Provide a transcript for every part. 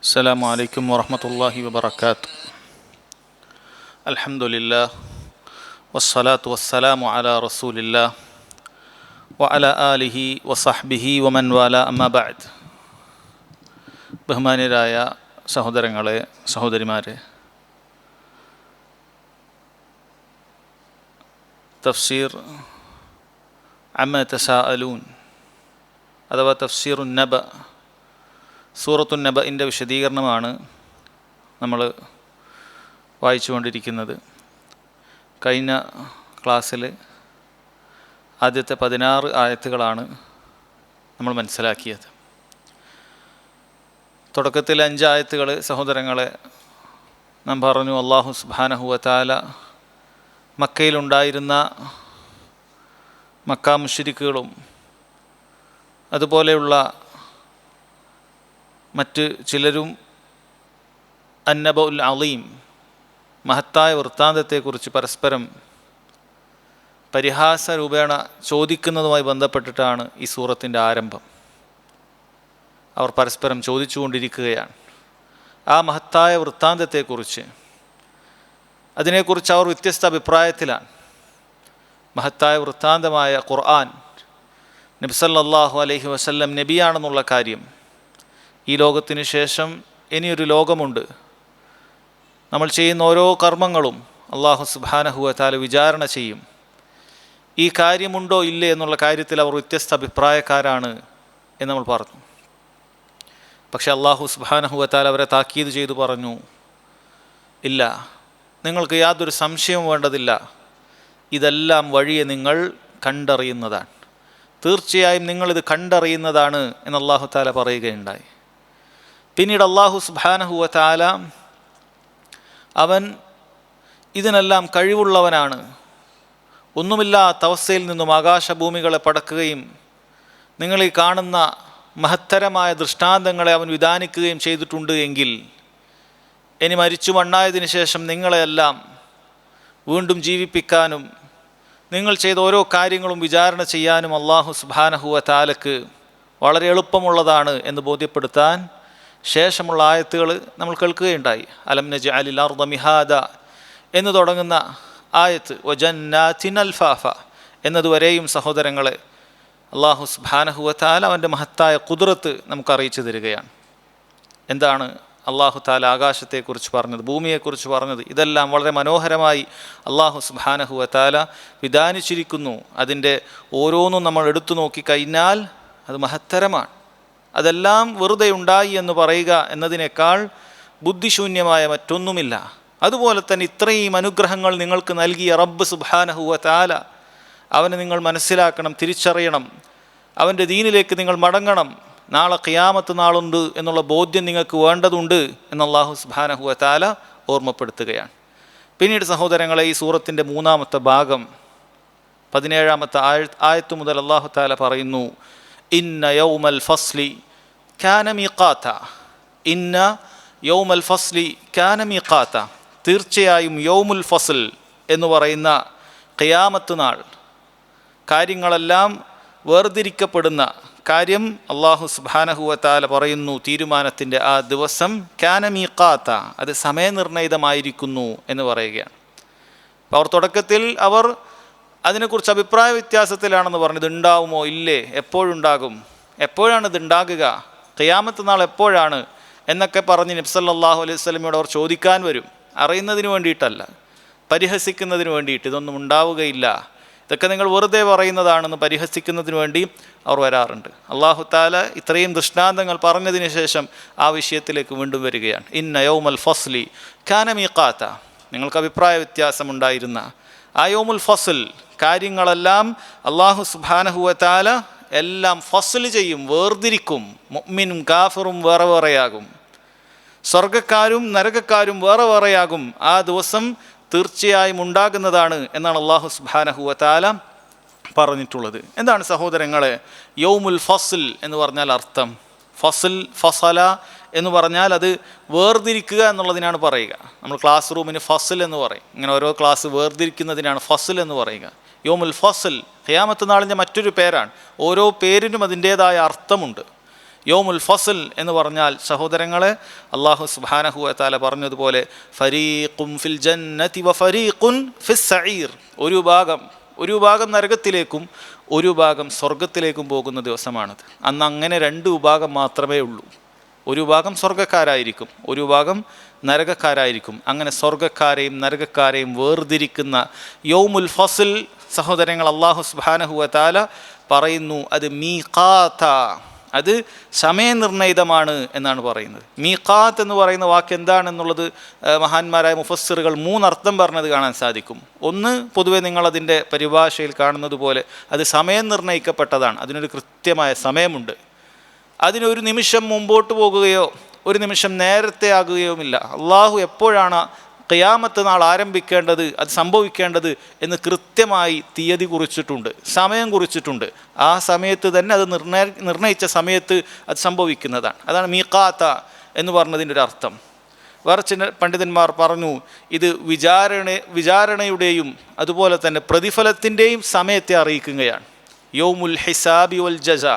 السلام عليكم ورحمة الله وبركاته. الحمد لله والصلاة والسلام على رسول الله وعلى آله وصحبه ومن والاه أما بعد. ബഹുമാന്യരായ സഹോദരങ്ങളെ, സഹോദരിമാരെ, തഫ്സീർ അമ്മ തസാഅലൂൻ അഥവാ തഫ്സീറുൻ നബ, സൂറത്തുൻ നബഇൻ്റെ വിശദീകരണമാണ് നമ്മൾ വായിച്ചുകൊണ്ടിരിക്കുന്നത്. കഴിഞ്ഞ ക്ലാസ്സിൽ ആദ്യത്തെ 16 ആയത്തുകളാണ് നമ്മൾ മനസ്സിലാക്കിയത്. തുടക്കത്തിൽ 5 ആയത്തുകൾ സഹോദരങ്ങളെ നാം പറഞ്ഞു. അല്ലാഹു സുബ്ഹാനഹു വ തആല മക്കയിലുണ്ടായിരുന്ന മക്കാ മുശ്രിക്കുകളും അതുപോലെയുള്ള മറ്റ് ചിലരും അന്നബഉൽ അളീം, മഹത്തായ വൃത്താന്തത്തെക്കുറിച്ച് പരസ്പരം പരിഹാസ രൂപേണ ചോദിക്കുന്നതുമായി ബന്ധപ്പെട്ടിട്ടാണ് ഈ സൂറത്തിൻ്റെ ആരംഭം. അവർ പരസ്പരം ചോദിച്ചുകൊണ്ടിരിക്കുകയാണ് ആ മഹത്തായ വൃത്താന്തത്തെക്കുറിച്ച്. അതിനെക്കുറിച്ച് അവർ വ്യത്യസ്ത അഭിപ്രായത്തിലാണ്. മഹത്തായ വൃത്താന്തമായ ഖുർആൻ, നബി സല്ലല്ലാഹു അലൈഹി വസല്ലം നബിയാണെന്നുള്ള കാര്യം, ഈ ലോകത്തിന് ശേഷം ഇനിയൊരു ലോകമുണ്ട്, നമ്മൾ ചെയ്യുന്ന ഓരോ കർമ്മങ്ങളും അല്ലാഹു സുബ്ഹാനഹു വ തആല വിചാരണ ചെയ്യും, ഈ കാര്യമുണ്ടോ ഇല്ലേ എന്നുള്ള കാര്യത്തിൽ അവർ വ്യത്യസ്ത അഭിപ്രായക്കാരാണ് എന്ന് നമ്മൾ പറഞ്ഞു. പക്ഷെ അല്ലാഹു സുബ്ഹാനഹു വ തആല അവരെ താക്കീത് ചെയ്തു പറഞ്ഞു, ഇല്ല, നിങ്ങൾക്ക് യാതൊരു സംശയവും വേണ്ടതില്ല, ഇതെല്ലാം വഴിയെ നിങ്ങൾ കണ്ടറിയുന്നതാണ്, തീർച്ചയായും നിങ്ങളിത് കണ്ടറിയുന്നതാണ് എന്ന് അല്ലാഹു തആല പറയുകയുണ്ടായി. പിന്നീട് അല്ലാഹു സുബ്ഹാനഹു വ തആല അവൻ ഇതിനെല്ലാം കഴിവുള്ളവനാണ്, ഒന്നുമില്ലാത്ത അവസ്ഥയിൽ നിന്നും ആകാശഭൂമികളെ പടക്കുകയും നിങ്ങൾ ഈ കാണുന്ന മഹത്തരമായ ദൃഷ്ടാന്തങ്ങളെ അവൻ വിധാനിക്കുകയും ചെയ്തിട്ടുണ്ട് എങ്കിൽ ഇനി മരിച്ചു മണ്ണായതിനു ശേഷം നിങ്ങളെയെല്ലാം വീണ്ടും ജീവിപ്പിക്കാനും നിങ്ങൾ ചെയ്ത ഓരോ കാര്യങ്ങളും വിചാരണ ചെയ്യാനും അല്ലാഹു സുബ്ഹാനഹു വ തആലക്ക് വളരെ എളുപ്പമുള്ളതാണ് എന്ന് ബോധ്യപ്പെടുത്താൻ ശേഷമുള്ള ആയത്തുകൾ നമ്മൾ കേൾക്കുകയുണ്ടായി. അലം നജ്അലിൽ അർദ മിഹാദ എന്ന് തുടങ്ങുന്ന ആയത്ത് വജന്നാതിൻ അൽഫാഫ എന്നതുവരെയും സഹോദരങ്ങളെ അല്ലാഹു സുബ്ഹാനഹു വ തആല അവൻ്റെ മഹത്തായ ഖുദ്റത്ത് നമുക്ക് അറിയിച്ചു തരികയാണ്. എന്താണ് അല്ലാഹു തആല ആകാശത്തെക്കുറിച്ച് പറഞ്ഞത്, ഭൂമിയെക്കുറിച്ച് പറഞ്ഞത്? ഇതെല്ലാം വളരെ മനോഹരമായി അല്ലാഹു സുബ്ഹാനഹു വ തആല വിധാനിച്ചിരിക്കുന്നു. അതിൻ്റെ ഓരോന്നും നമ്മൾ എടുത്തു നോക്കിക്കഴിഞ്ഞാൽ അത് മഹത്തരമാണ്. അതെല്ലാം വെറുതെ ഉണ്ടായി എന്ന് പറയുക എന്നതിനേക്കാൾ ബുദ്ധിശൂന്യമായ മറ്റൊന്നുമില്ല. അതുപോലെ തന്നെ ഇത്രയും അനുഗ്രഹങ്ങൾ നിങ്ങൾക്ക് നൽകിയ റബ്ബ് സുബ്ഹാനഹു വ തആല, അവനെ നിങ്ങൾ മനസ്സിലാക്കണം, തിരിച്ചറിയണം, അവൻ്റെ ദീനിലേക്ക് നിങ്ങൾ മടങ്ങണം. നാളെ ഖിയാമത്ത് നാളുണ്ട് എന്നുള്ള ബോധ്യം നിങ്ങൾക്ക് വേണ്ടതുണ്ട് എന്ന് അല്ലാഹു സുബ്ഹാനഹു വ തആല ഓർമ്മപ്പെടുത്തുകയാണ്. പിന്നീട് സഹോദരങ്ങളെ, ഈ സൂറത്തിൻ്റെ 3-ാമത്തെ ഭാഗം 17-ാമത്തെ ആയത്ത് മുതൽ അല്ലാഹു തആല പറയുന്നു, ഇന്ന യൗമൽ ഫസ്ലി കാന മീഖാത, ഇന്ന യൗമൽ ഫസ്ലി കാന മീഖാത, തീർച്ചയായും യൗമുൽ ഫസ്ൽ എന്ന് പറയുന്ന ഖിയാമത്ത് നാൾ, കാര്യങ്ങളെല്ലാം വേർതിരിക്കപ്പെടുന്ന കാര്യം അല്ലാഹു സുബ്ഹാനഹു വ തആല പറയുന്നു, തീരുമാനത്തിൻ്റെ ആ ദിവസം കാന മീഖാത, അത് സമയനിർണയിതമായിരിക്കുന്നു എന്ന് പറയുകയാണ്. അപ്പോൾ അവർ തുടക്കത്തിൽ അതിനെക്കുറിച്ച് അഭിപ്രായ വ്യത്യാസത്തിലാണെന്ന് പറഞ്ഞത്. ഉണ്ടാവുമോ ഇല്ലേ, എപ്പോഴുണ്ടാകും, എപ്പോഴാണ് ഇത് ഉണ്ടാകുക, ഖിയാമത്ത് നാൾ എപ്പോഴാണ് എന്നൊക്കെ പറഞ്ഞ് നബി സല്ലല്ലാഹു അലൈഹി വസല്ലമയോട് അവർ ചോദിക്കാൻ വരും. അറിയുന്നതിന് വേണ്ടിയിട്ടല്ല, പരിഹസിക്കുന്നതിന് വേണ്ടിയിട്ട്. ഇതൊന്നും ഉണ്ടാവുകയില്ല, ഇതൊക്കെ നിങ്ങൾ വെറുതെ പറയുന്നതാണെന്ന് പരിഹസിക്കുന്നതിന് വേണ്ടി അവർ വരാറുണ്ട്. അല്ലാഹു തആല ഇത്രയും ദൃഷ്ടാന്തങ്ങൾ പറഞ്ഞതിന് ശേഷം ആ വിഷയത്തിലേക്ക് വീണ്ടും വരികയാണ്. ഇന്ന യൗമൽ ഫസ്ലി കാന മീഖാത, നിങ്ങൾക്ക് അഭിപ്രായ വ്യത്യാസമുണ്ടായിരുന്ന ആ യൗമുൽ ഫസ്ൽ, കാര്യങ്ങളെല്ലാം അല്ലാഹു സുബ്ഹാനഹു വ തആല എല്ലാം ഫസ്ൽ ചെയ്യും, വേർതിരിക്കും. മുഅ്മിനും കാഫിറും വേറെ വേറെയാകും, സ്വർഗ്ഗക്കാരും നരകക്കാരും വേറെ വേറെയാകും. ആ ദിവസം തീർച്ചയായും ഉണ്ടാകുന്നതാണ് എന്നാണ് അല്ലാഹു സുബ്ഹാനഹു വ തആല പറഞ്ഞിട്ടുള്ളത്. എന്താണ് സഹോദരങ്ങളെ യൗമുൽ ഫസ്ൽ എന്ന് പറഞ്ഞാൽ അർത്ഥം? ഫസല എന്ന് പറഞ്ഞാൽ അത് വേർതിരിക്കുക എന്നുള്ളതിനാണ് പറയുക. നമ്മൾ ക്ലാസ് റൂമിന് ഫസ്ൽ എന്ന് പറയും. ഇങ്ങനെ ഓരോ ക്ലാസ് വേർതിരിക്കുന്നതിനാണ് ഫസ്ൽ എന്ന് പറയുക. യൗമുൽ ഫസ്ൽ ഖിയാമത്ത് നാളിൻ്റെ മറ്റൊരു പേരാണ്. ഓരോ പേരിനും അതിൻ്റേതായ അർത്ഥമുണ്ട്. യൗമുൽ ഫസ്ൽ എന്ന് പറഞ്ഞാൽ സഹോദരങ്ങളെ, അല്ലാഹു സുബ്ഹാനഹു വ തആല പറഞ്ഞതുപോലെ ഫരീഖും ഫിൽ ജന്നതി വ ഫരീഖുൻ ഫിസ് സഈർ, ഒരു ഭാഗം നരകത്തിലേക്കും ഒരു ഭാഗം സ്വർഗത്തിലേക്കും പോകുന്ന ദിവസമാണത്. അന്ന് അങ്ങനെ 2 വിഭാഗം മാത്രമേ ഉള്ളൂ. ഒരു ഭാഗം സ്വർഗക്കാരായിരിക്കും, ഒരു ഭാഗം നരകക്കാരായിരിക്കും. അങ്ങനെ സ്വർഗക്കാരെയും നരകക്കാരെയും വേർതിരിക്കുന്ന യൗമുൽ ഫസ്ൽ സഹോദരങ്ങൾ, അല്ലാഹു സുബ്ഹാനഹു വ തആല പറയുന്നു അത് മീഖാത്ത, അത് സമയനിർണയിതമാണ് എന്നാണ് പറയുന്നത്. മീഖാത്ത് എന്ന് പറയുന്ന വാക്ക് എന്താണെന്നുള്ളത് മഹാന്മാരായ മുഫസ്സിറുകൾ 3 അർത്ഥം പറഞ്ഞത് കാണാൻ സാധിക്കും. ഒന്ന്, പൊതുവെ നിങ്ങളതിൻ്റെ പരിഭാഷയിൽ കാണുന്നത് പോലെ അത് സമയം നിർണയിക്കപ്പെട്ടതാണ്. അതിനൊരു കൃത്യമായ സമയമുണ്ട്. അതിനൊരു നിമിഷം മുമ്പോട്ട് പോകുകയോ ഒരു നിമിഷം നേരത്തെ ആകുകയുമില്ല. അള്ളാഹു എപ്പോഴാണ് ഖിയാമത്ത് നാൾ ആരംഭിക്കേണ്ടത്, അത് സംഭവിക്കേണ്ടത് എന്ന് കൃത്യമായി തീയതി കുറിച്ചിട്ടുണ്ട്, സമയം കുറിച്ചിട്ടുണ്ട്. ആ സമയത്ത് തന്നെ അത് നിർണയിച്ച സമയത്ത് അത് സംഭവിക്കുന്നതാണ്. അതാണ് മീഖാത്ത എന്ന് പറഞ്ഞതിൻ്റെ ഒരു അർത്ഥം. വേറെ ചില പണ്ഡിതന്മാർ പറഞ്ഞു ഇത് വിചാരണയുടെയും അതുപോലെ തന്നെ പ്രതിഫലത്തിൻ്റെയും സമയത്തെ അറിയിക്കുകയാണ്. യൗമുൽ ഹിസാബി വൽ ജസാ,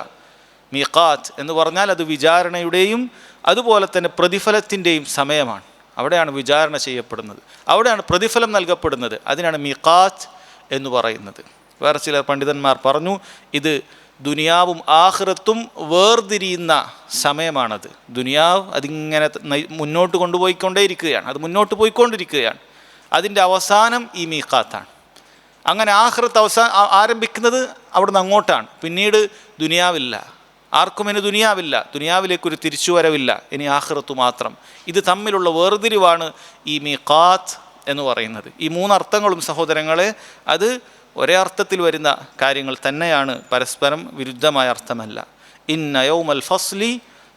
മീഖാത്ത് എന്ന് പറഞ്ഞാൽ അത് വിചാരണയുടെയും അതുപോലെ തന്നെ പ്രതിഫലത്തിൻ്റെയും സമയമാണ്. അവിടെയാണ് വിചാരണ ചെയ്യപ്പെടുന്നത്, അവിടെയാണ് പ്രതിഫലം നൽകപ്പെടുന്നത്. അതിനാണ് മീഖാത്ത് എന്ന് പറയുന്നത്. വേറെ ചില പണ്ഡിതന്മാർ പറഞ്ഞു ഇത് ദുനിയാവും ആഖിറത്തും വേർതിരിയുന്ന സമയമാണത്. ദുനിയാവ് അതിങ്ങനെ മുന്നോട്ട് കൊണ്ടുപോയിക്കൊണ്ടേയിരിക്കുകയാണ്, അത് മുന്നോട്ട് പോയിക്കൊണ്ടിരിക്കുകയാണ്. അതിൻ്റെ അവസാനം ഈ മീഖാത്താണ്. അങ്ങനെ ആഖിറത്ത് ആരംഭിക്കുന്നത് അവിടുന്ന് അങ്ങോട്ടാണ്. പിന്നീട് ദുനിയാവില്ല, ആർക്കും ഇനി ദുനിയാവില്ല, ദുനിയാവിലേക്കൊരു തിരിച്ചുവരവില്ല, ഇനി ആഖിറത്ത് മാത്രം. ഇത് തമ്മിലുള്ള വേർതിരിവാണ് ഈ മീഖാത്ത് എന്ന് പറയുന്നത്. ഈ 3 അർത്ഥങ്ങളും സഹോദരങ്ങളെ അത് ഒരേ അർത്ഥത്തിൽ വരുന്ന കാര്യങ്ങൾ തന്നെയാണ്, പരസ്പരം വിരുദ്ധമായ അർത്ഥമല്ല. ഇന്ന യൗമൽ ഫസ്ലി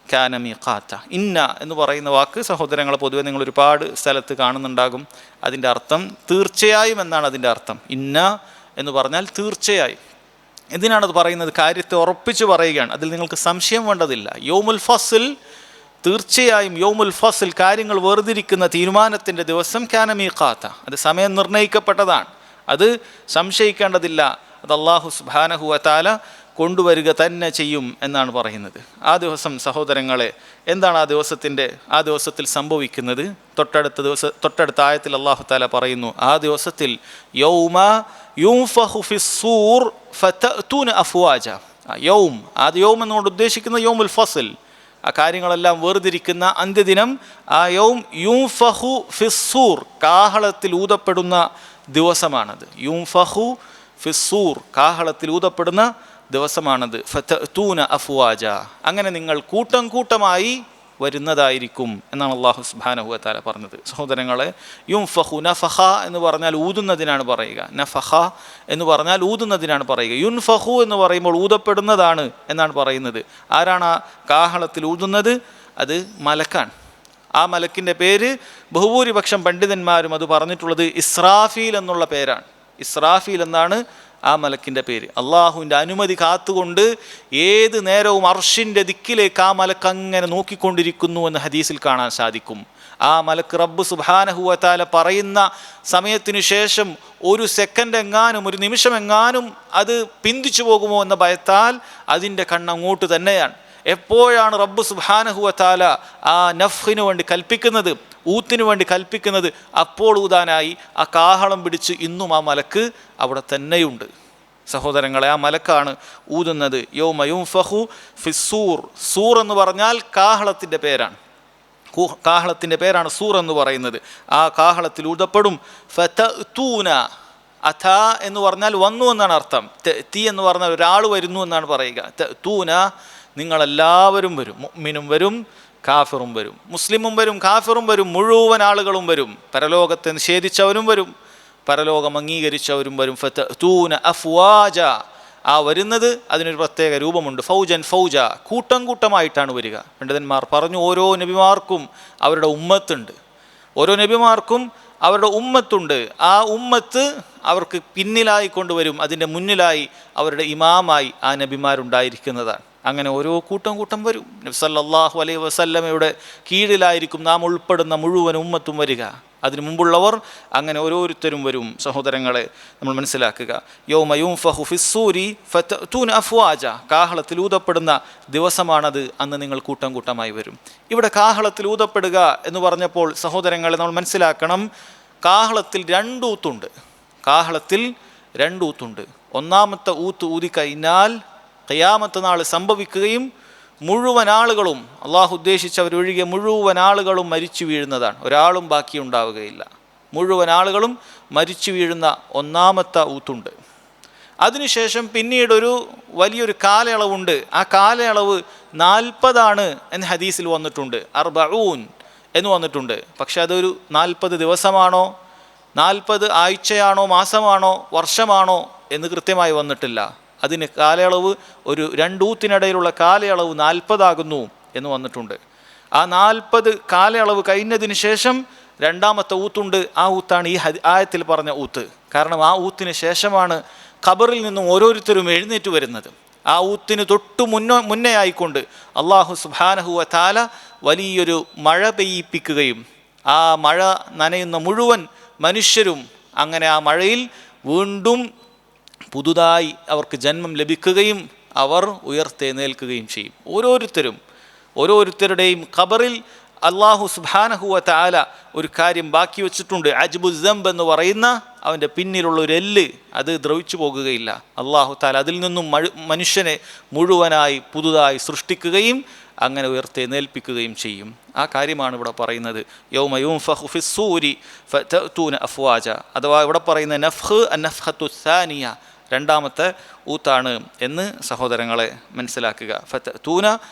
കാന മീഖാത്ത. ഇന്ന എന്ന് പറയുന്ന വാക്ക് സഹോദരങ്ങളെ പൊതുവെ നിങ്ങൾ ഒരുപാട് സ്ഥലത്ത് കാണുന്നുണ്ടാകും. അതിൻ്റെ അർത്ഥം തീർച്ചയായും എന്നാണ് അതിൻ്റെ അർത്ഥം. ഇന്ന എന്ന് പറഞ്ഞാൽ തീർച്ചയായും. എന്തിനാണത് പറയുന്നത്? കാര്യത്തെ ഉറപ്പിച്ച് പറയുകയാണ്, അതിൽ നിങ്ങൾക്ക് സംശയം വേണ്ടതില്ല. യൗമുൽ ഫസ്ൽ, തീർച്ചയായും യൗമുൽ ഫസ്ൽ, കാര്യങ്ങൾ വേർതിരിക്കുന്ന തീരുമാനത്തിൻ്റെ ദിവസം കാന മീഖാത്ത, അത് സമയം നിർണയിക്കപ്പെട്ടതാണ്, അത് സംശയിക്കേണ്ടതില്ല. അത് അല്ലാഹു സുബ്ഹാനഹു വ തആല കൊണ്ടുവരിക തന്നെ ചെയ്യും എന്നാണ് പറയുന്നത്. ആ ദിവസം സഹോദരങ്ങളെ എന്താണ് ആ ദിവസത്തിൽ സംഭവിക്കുന്നത്? തൊട്ടടുത്ത ആയത്തിൽ അല്ലാഹു തആല പറയുന്നു, ആ ദിവസത്തിൽ യൗമ യുൻഫഖു ഫിസ്സൂർ ഫതഅതൂന അഫ്വാജ. യൗം, ആ യൗം എന്നുകൊണ്ട് ഉദ്ദേശിക്കുന്നത് യൗമുൽ ഫസ്ൽ, ആ കാര്യങ്ങളെല്ലാം വേർതിരിക്കുന്ന അന്ത്യദിനം. ആ യൗം യുൻഫഖു ഫിസ്സൂർ, കാഹളത്തിൽ ഊതപ്പെടുന്ന ദിവസമാണത്. യുൻഫഖു ഫിസ്സൂർ, കാഹളത്തിൽ ഊതപ്പെടുന്ന ദിവസമാണത്. ഫതഅതൂന അഫ്വാജ, അങ്ങനെ നിങ്ങൾ കൂട്ടം കൂട്ടമായി വരുന്നതായിരിക്കും എന്നാണ് അല്ലാഹു സുബ്ഹാനഹു വ തആല പറഞ്ഞത്. സഹോദരങ്ങളെ, യുൻഫഖു, നഫഖ എന്ന് പറഞ്ഞാൽ ഊതുന്നതിനാണ് പറയുക, നഫഖ എന്ന് പറഞ്ഞാൽ ഊതുന്നതിനാണ് പറയുക. യുൻഫഖു എന്ന് പറയുമ്പോൾ ഊതപ്പെടുന്നതാണ് എന്നാണ് പറയുന്നത്. ആരാണ് ആ കാഹളത്തിൽ ഊതുന്നത്? അത് മലക്കാണ്. ആ മലക്കിൻ്റെ പേര് ബഹുഭൂരിപക്ഷം പണ്ഡിതന്മാരും അത് പറഞ്ഞിട്ടുള്ളത് ഇസ്രാഫീൽ എന്നുള്ള പേരാണ്. ഇസ്രാഫീൽ എന്നാണ് ആ മലക്കിൻ്റെ പേര്. അള്ളാഹുവിൻ്റെ അനുമതി കാത്തുകൊണ്ട് ഏത് നേരവും അർഷിൻ്റെ ദിക്കിലേക്ക് ആ മലക്ക് അങ്ങനെ നോക്കിക്കൊണ്ടിരിക്കുന്നു എന്ന് ഹദീസിൽ കാണാൻ സാധിക്കും. ആ മലക്ക് റബ്ബ് സുബ്ഹാനഹു വ തആല പറയുന്ന സമയത്തിനു ശേഷം ഒരു സെക്കൻഡ് എങ്ങാനും ഒരു നിമിഷം എങ്ങാനും അത് പിന്തിച്ചു പോകുമോ എന്ന ഭയത്താൽ അതിൻ്റെ കണ്ണങ്ങോട്ട് തന്നെയാണ്. എപ്പോഴാണ് റബ്ബ് സുബ്ഹാനഹു വ തആല ആ നഫ്ഖിന് വേണ്ടി കൽപ്പിക്കുന്നത്, ഊത്തിന് വേണ്ടി കൽപ്പിക്കുന്നത്, അപ്പോൾ ഊതാനായി ആ കാഹളം പിടിച്ച് ഇന്നും ആ മലക്ക് അവിടെ തന്നെയുണ്ട്. സഹോദരങ്ങളെ, ആ മലക്കാണ് ഊതുന്നത്. യൗമ യുൻഫഖു ഫിസ്സൂർ, സൂർ എന്ന് പറഞ്ഞാൽ കാഹളത്തിൻ്റെ പേരാണ്. കാഹളത്തിൻ്റെ പേരാണ് സൂർ എന്ന് പറയുന്നത്. ആ കാഹളത്തിൽ ഊതപ്പെടും. ഫതഅതൂന, അഥ എന്ന് പറഞ്ഞാൽ വന്നു എന്നാണ് അർത്ഥം. തീ എന്ന് പറഞ്ഞാൽ ഒരാൾ വരുന്നു എന്നാണ് പറയുക. തഅതൂന, നിങ്ങളെല്ലാവരും വരും. മുഅ്മിനും വരും, കാഫിറും വരും. മുസ്ലിമും വരും, കാഫിറും വരും, മുഴുവൻ ആളുകളും വരും. പരലോകത്തെ നിഷേധിച്ചവരും വരും, പരലോകം അംഗീകരിച്ചവരും വരും. ഫതഅതൂന അഫ്വാജ, ആ വരുന്നത് അതിനൊരു പ്രത്യേക രൂപമുണ്ട്. ഫൗജൻ ഫൗജ, കൂട്ടം കൂട്ടമായിട്ടാണ് വരിക. പണ്ഡിതന്മാർ പറഞ്ഞു, ഓരോ നബിമാർക്കും അവരുടെ ഉമ്മത്തുണ്ട്, ഓരോ നബിമാർക്കും അവരുടെ ഉമ്മത്തുണ്ട്. ആ ഉമ്മത്ത് അവർക്ക് പിന്നിലായി കൊണ്ടുവരും, അതിൻ്റെ മുന്നിലായി അവരുടെ ഇമാമായി ആ നബിമാരുണ്ടായിരിക്കുന്നതാണ്. അങ്ങനെ ഓരോ കൂട്ടം കൂട്ടം വരും. നബി സല്ലല്ലാഹു അലൈഹി വസല്ലമയുടെ കീഴിലായിരിക്കും നാം ഉൾപ്പെടുന്ന മുഴുവൻ ഉമ്മത്തും വരിക. അതിനു മുമ്പുള്ളവർ അങ്ങനെ ഓരോരുത്തരും വരും. സഹോദരങ്ങളെ നമ്മൾ മനസ്സിലാക്കുക, യൗമ യുൻഫഖു ഫിസ്സൂരി ഫതഅ്തൂന അഫ്വാജ, കാഹളത്തിൽ ഊതപ്പെടുന്ന ദിവസമാണത്, അന്ന് നിങ്ങൾ കൂട്ടം കൂട്ടമായി വരും. ഇവിടെ കാഹളത്തിൽ ഊതപ്പെടുക എന്ന് പറഞ്ഞപ്പോൾ സഹോദരങ്ങളെ നമ്മൾ മനസ്സിലാക്കണം, കാഹളത്തിൽ രണ്ടൂത്തുണ്ട്. കാഹളത്തിൽ രണ്ടൂത്തുണ്ട്. ഒന്നാമത്തെ ഊത്ത് ഊതിക്കഴിഞ്ഞാൽ ഖിയാമത്ത് നാൾ സംഭവിക്കുകയും മുഴുവൻ ആളുകളും, അള്ളാഹു ഉദ്ദേശിച്ചവരൊഴികെ മുഴുവൻ ആളുകളും മരിച്ചു വീഴുന്നതാണ്. ഒരാളും ബാക്കി ഉണ്ടാവുകയില്ല. മുഴുവൻ ആളുകളും മരിച്ചു വീഴുന്ന ഒന്നാമത്തെ ഊത്തുണ്ട്. അതിനുശേഷം പിന്നീടൊരു വലിയൊരു കാലയളവുണ്ട്. ആ കാലയളവ് 40 എന്ന് ഹദീസിൽ വന്നിട്ടുണ്ട്. 40 എന്ന് വന്നിട്ടുണ്ട്. പക്ഷെ അതൊരു 40 ദിവസമാണോ, 40 ആഴ്ചയാണോ, മാസമാണോ, വർഷമാണോ എന്ന് കൃത്യമായി വന്നിട്ടില്ല. അതിന് കാലയളവ് ഒരു രണ്ടൂത്തിനിടയിലുള്ള കാലയളവ് 40 എന്ന് വന്നിട്ടുണ്ട്. ആ 40 കാലയളവ് കഴിഞ്ഞതിന് ശേഷം രണ്ടാമത്തെ ഊത്തുണ്ട്. ആ ഊത്താണ് ഈ ആയത്തിൽ പറഞ്ഞ ഊത്ത്. കാരണം ആ ഊത്തിന് ശേഷമാണ് ഖബറിൽ നിന്നും ഓരോരുത്തരും എഴുന്നേറ്റ് വരുന്നത്. ആ ഊത്തിന് തൊട്ടു മുന്നേ ആയിക്കൊണ്ട് അള്ളാഹു സുബ്ഹാനഹു വ തആല വലിയൊരു മഴ പെയ്യിപ്പിക്കുകയും ആ മഴ നനയുന്ന മുഴുവൻ മനുഷ്യരും അങ്ങനെ ആ മഴയിൽ വീണ്ടും പുതുതായി അവർക്ക് ജന്മം ലഭിക്കുകയും അവർ ഉയർത്തെഴുന്നേൽക്കുകയും ചെയ്യും. ഓരോരുത്തരുടെയും ഖബറിൽ അള്ളാഹു സുബ്ഹാനഹു വ തആല ഒരു കാര്യം ബാക്കി വെച്ചിട്ടുണ്ട്. അജ്ബു ദംബ് എന്ന് പറയുന്ന അവൻ്റെ പിന്നിലുള്ള ഒരു എല്ല്, അത് ദ്രവിച്ചു പോകുകയില്ല. അള്ളാഹു തആല അതിൽ നിന്നും മനുഷ്യനെ മുഴുവനായി പുതുതായി സൃഷ്ടിക്കുകയും അങ്ങനെ ഉയർത്തെഴുന്നേൽപ്പിക്കുകയും ചെയ്യും. ആ കാര്യമാണ് ഇവിടെ പറയുന്നത്. യൗമ യുൻഫഖു ഫിസ്സൂരി ഫതഅ്തൂന അഫ്വാജ, അഥവാ ഇവിടെ പറയുന്ന നഫ്ഖ് അന്നഫ്ഖത്തു സാനിയ, രണ്ടാമത്തെ ഊത്താണ് എന്ന് സഹോദരങ്ങളെ മനസ്സിലാക്കുക. ഫതഅ്തൂന